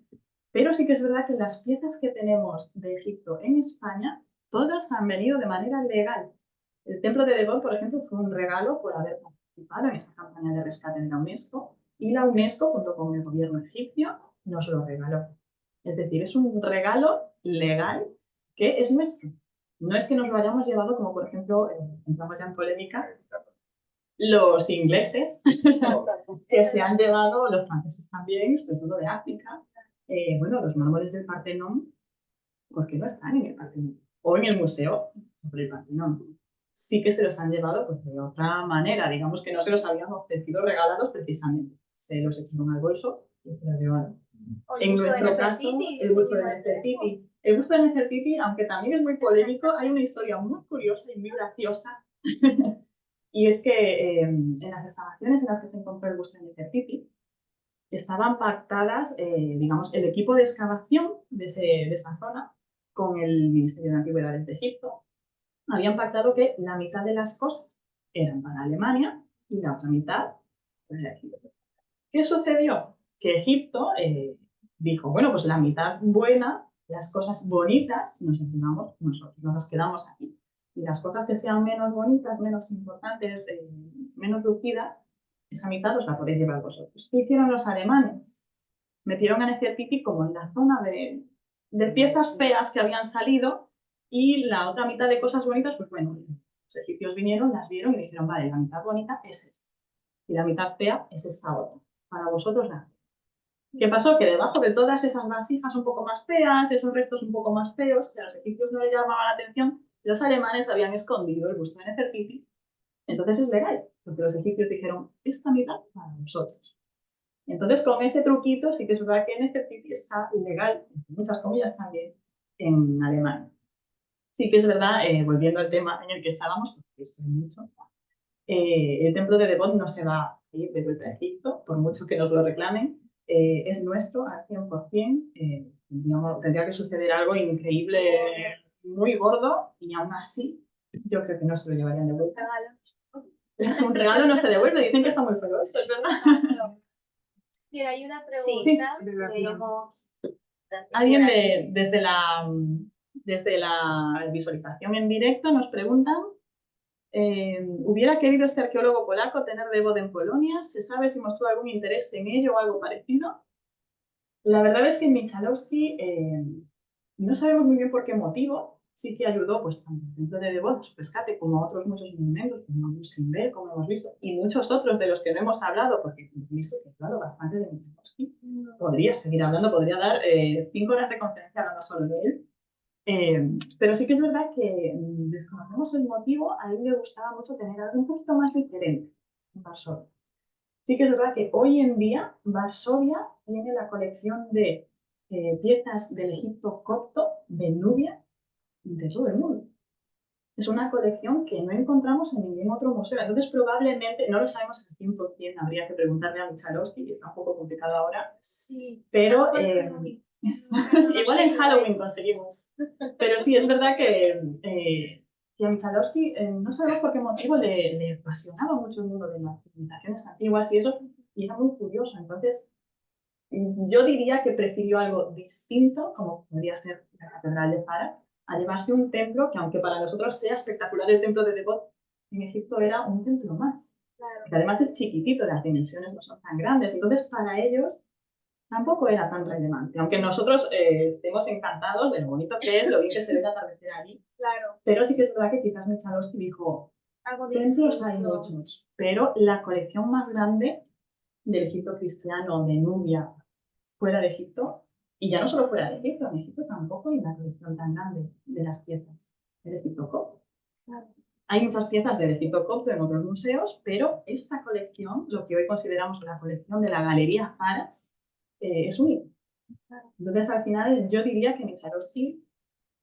pero sí que es verdad que las piezas que tenemos de Egipto en España, todas han venido de manera legal. El templo de Devon, por ejemplo, fue un regalo por haber participado en esa campaña de rescate de la UNESCO, y la UNESCO, junto con el gobierno egipcio, nos lo regaló. Es decir, es un regalo legal que es nuestro. No es que nos lo hayamos llevado, como por ejemplo, entramos ya en polémica, los ingleses, que se han llevado, los franceses también, sobre todo de África, bueno, los mármoles del Partenón, ¿por qué no están en el Partenón? O en el museo sobre el Partenón. Sí que se los han llevado pues, de otra manera, digamos que no se los habían ofrecido regalados precisamente, se los echaron al bolso y se los llevaron. En nuestro caso, el busto de Nefertiti. El busto de Nefertiti, aunque también es muy polémico, hay una historia muy curiosa y muy graciosa. Y es que en las excavaciones en las que se encontró el busto de Nefertiti, estaban pactadas, digamos, el equipo de excavación de esa zona con el Ministerio de Antigüedades de Egipto, habían pactado que la mitad de las cosas eran para Alemania y la otra mitad para Egipto. ¿Qué sucedió? Que Egipto dijo, bueno, pues la mitad buena, las cosas bonitas, nos las llevamos nosotros, nos quedamos aquí. Y las cosas que sean menos bonitas, menos importantes, menos lucidas, esa mitad os la podéis llevar vosotros. ¿Qué hicieron los alemanes? Metieron a Nefertiti como en la zona de piezas feas que habían salido y la otra mitad de cosas bonitas, pues bueno, los egipcios vinieron, las vieron y dijeron, vale, la mitad bonita es esta y la mitad fea es esta otra. Para vosotros la. ¿Qué pasó? Que debajo de todas esas vasijas un poco más feas, esos restos un poco más feos, que a los egipcios no les llamaban la atención, los alemanes habían escondido el busto de Nefertiti. Entonces es legal, porque los egipcios dijeron, esta mitad para vosotros. Entonces con ese truquito sí que es verdad que Nefertiti está ilegal, en muchas comillas también, en Alemania. Sí que es verdad, volviendo al tema en el que estábamos, porque eso es mucho, el templo de Devot no se va a ir de vuelta a Egipto, por mucho que nos lo reclamen, es nuestro al 100%, tendría que suceder algo increíble, muy gordo, y aún así yo creo que no se lo llevarían de vuelta. Un regalo no se devuelve, dicen que está muy feo, eso es verdad. Mira, hay una pregunta que hemos... Alguien desde la visualización en directo nos pregunta, ¿hubiera querido este arqueólogo polaco tener Devot en Polonia? ¿Se sabe si mostró algún interés en ello o algo parecido? La verdad es que Michalowski no sabemos muy bien por qué motivo, sí que ayudó pues, tanto al templo de Devot, su rescate, como a otros muchos monumentos, como Musimbe, como hemos visto, y muchos otros de los que no hemos hablado, porque hemos visto que he hablado bastante de Michalowski. Podría seguir hablando, podría dar 5 horas de conferencia hablando solo de él. Pero sí que es verdad que desconocemos el motivo, a él le gustaba mucho tener algo un poquito más diferente en Varsovia. Sí que es verdad que hoy en día Varsovia tiene la colección de piezas del Egipto copto, de Nubia, de todo el mundo. Es una colección que no encontramos en ningún otro museo. Entonces probablemente, no lo sabemos al 100%, habría que preguntarle a Michalowski, que está un poco complicado ahora. Sí. Pero igual en Halloween conseguimos. Pero sí, es verdad que a Michalowski no sabemos por qué motivo le apasionaba mucho el mundo de las civilizaciones antiguas y eso, y era muy curioso. Entonces, yo diría que prefirió algo distinto, como podría ser la Catedral de Fara, a llevarse un templo que, aunque para nosotros sea espectacular el templo de Devot, en Egipto era un templo más. Claro. Que además es chiquitito, las dimensiones no son tan grandes. Entonces, para ellos tampoco era tan relevante, aunque nosotros estemos encantados de lo bonito que es, lo bien que se ve el atardecer allí. Claro. Pero sí que es verdad que quizás Michalowski dijo, templos hay muchos, pero la colección más grande del Egipto cristiano, de Nubia, fuera de Egipto, y ya no solo fuera de Egipto, en Egipto tampoco hay una colección tan grande de las piezas del Egipto copto. Claro. Hay muchas piezas del Egipto copto en otros museos, pero esta colección, lo que hoy consideramos la colección de la Galería Faras, es único. Entonces, al final, yo diría que Michalowski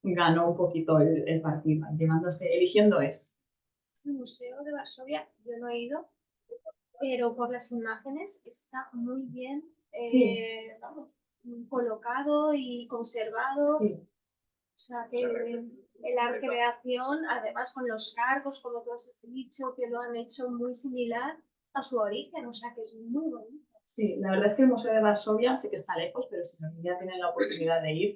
ganó un poquito el partido, eligiendo esto. El Museo de Varsovia, yo no he ido, pero por las imágenes está muy bien colocado y conservado. Sí. O sea, que la recreación, además con los cargos, como tú has dicho, que lo han hecho muy similar a su origen, o sea, que es muy bonito. Sí, la verdad es que el Museo de Varsovia sí que está lejos, pero si algún día tienen la oportunidad de ir,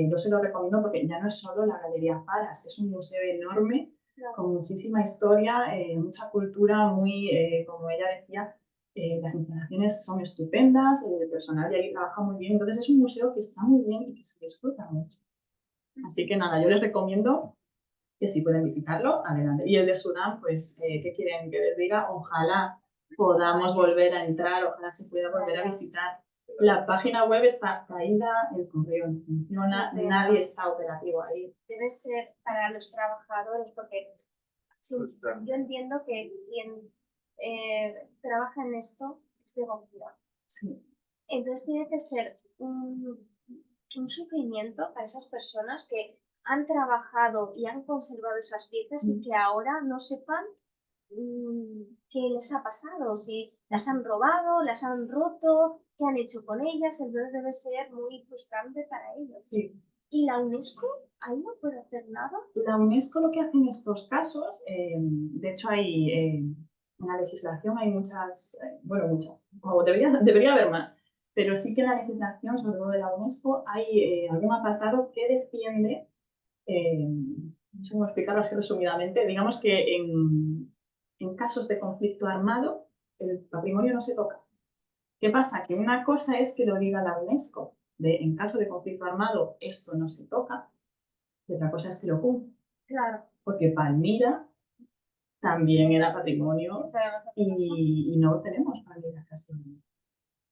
yo se lo recomiendo porque ya no es solo la Galería Faras, es un museo enorme, con muchísima historia, mucha cultura, muy, como ella decía, las instalaciones son estupendas, el personal de ahí trabaja muy bien, entonces es un museo que está muy bien y que se disfruta mucho. Así que nada, yo les recomiendo que si pueden visitarlo, adelante. Y el de Sudán, pues, ¿qué quieren que les diga? Ojalá podamos volver a entrar, ojalá se pueda volver a visitar. La página web está caída, el correo no funciona, nadie está operativo ahí. Debe ser para los trabajadores, porque sí, yo entiendo que quien trabaja en esto es de gobierno. Sí. Entonces tiene que ser un sufrimiento para esas personas que han trabajado y han conservado esas piezas y que ahora no sepan qué les ha pasado, si las han robado, las han roto, qué han hecho con ellas, entonces debe ser muy frustrante para ellos. Sí. ¿Y la UNESCO ahí no puede hacer nada? La UNESCO lo que hace en estos casos, de hecho hay en la legislación hay muchas, bueno, muchas, o debería haber más, pero sí que en la legislación, sobre todo de la UNESCO, hay algún apartado que defiende, no sé cómo explicarlo así resumidamente, digamos que en casos de conflicto armado el patrimonio no se toca. ¿Qué pasa? Que una cosa es que lo diga la UNESCO, en caso de conflicto armado esto no se toca, y otra cosa es que lo cumpla. Claro. Porque Palmira también era patrimonio y no tenemos Palmira casi.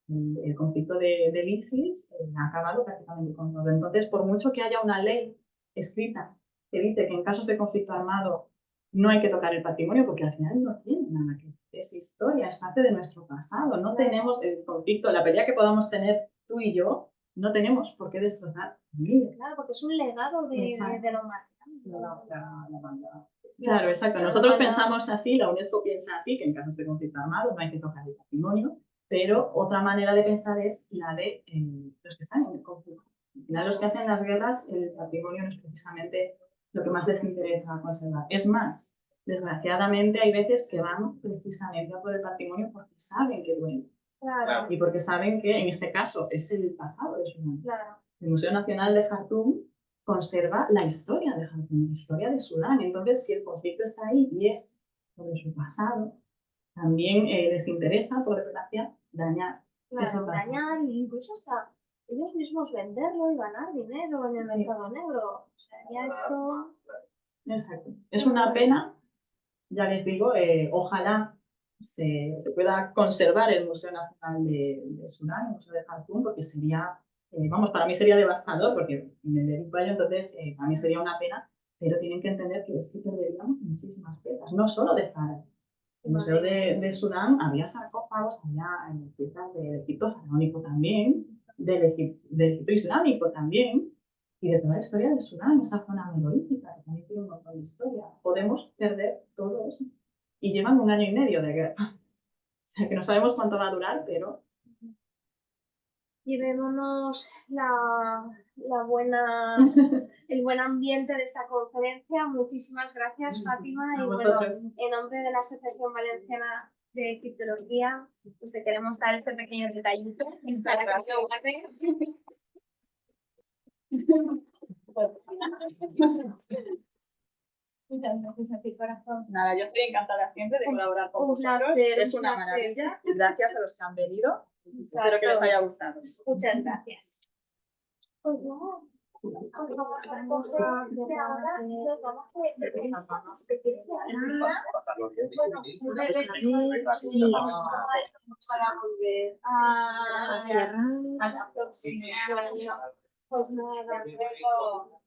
El conflicto del ISIS ha acabado prácticamente con todo. Entonces, por mucho que haya una ley escrita que dice que en casos de conflicto armado no hay que tocar el patrimonio, porque al final no tiene nada que ver. Es historia, es parte de nuestro pasado. No tenemos el conflicto, la pelea que podamos tener tú y yo, no tenemos por qué destrozar. Claro, porque es un legado de la humanidad. Claro, exacto. Nosotros pensamos así, la UNESCO piensa así, que en casos de conflicto armado no hay que tocar el patrimonio, pero otra manera de pensar es la de los que están en el conflicto. Al final, los que hacen las guerras, el patrimonio no es precisamente lo que más les interesa conservar. Es más, desgraciadamente hay veces que van precisamente a por el patrimonio porque saben que duele. Claro. Y porque saben que en este caso es el pasado de su mundo. Claro. El Museo Nacional de Jartum conserva la historia de Jartum, la historia de Sudán. Entonces, si el conflicto está ahí y es sobre su pasado, también les interesa, por desgracia, dañar ese pasado. Dañar e incluso hasta ellos mismos venderlo y ganar dinero en el mercado negro. O sea, ya esto... Exacto. Es una pena, ya les digo, ojalá se pueda conservar el Museo Nacional de Sudán, el Museo de Jartum, porque sería, vamos, para mí sería devastador, porque me dedico a ello, entonces para mí sería una pena, pero tienen que entender que es que perderíamos muchísimas piezas, no solo de Zara. En el Museo de Sudán había sarcófagos, había piezas del Egipto faraónico también, del Egipto islámico también, y de toda la historia de Sudán, esa zona megalítica, que también tiene un montón de historia. Podemos perder todo eso. Y llevan 1 año y medio de guerra. O sea que no sabemos cuánto va a durar, pero... Llevémonos el buen ambiente de esta conferencia. Muchísimas gracias, Fátima. Y bueno, en nombre de la Asociación Valenciana de Egiptología, pues te queremos dar este pequeño detallito para que lo guardes. Muchas gracias a ti, corazón. Nada, yo estoy encantada siempre de colaborar con vosotros. Es una maravilla. Gracias a los que han venido. Espero que les haya gustado. Muchas gracias. Pues no. Vamos a para volver a cerrar a la próxima. Pues nada, luego.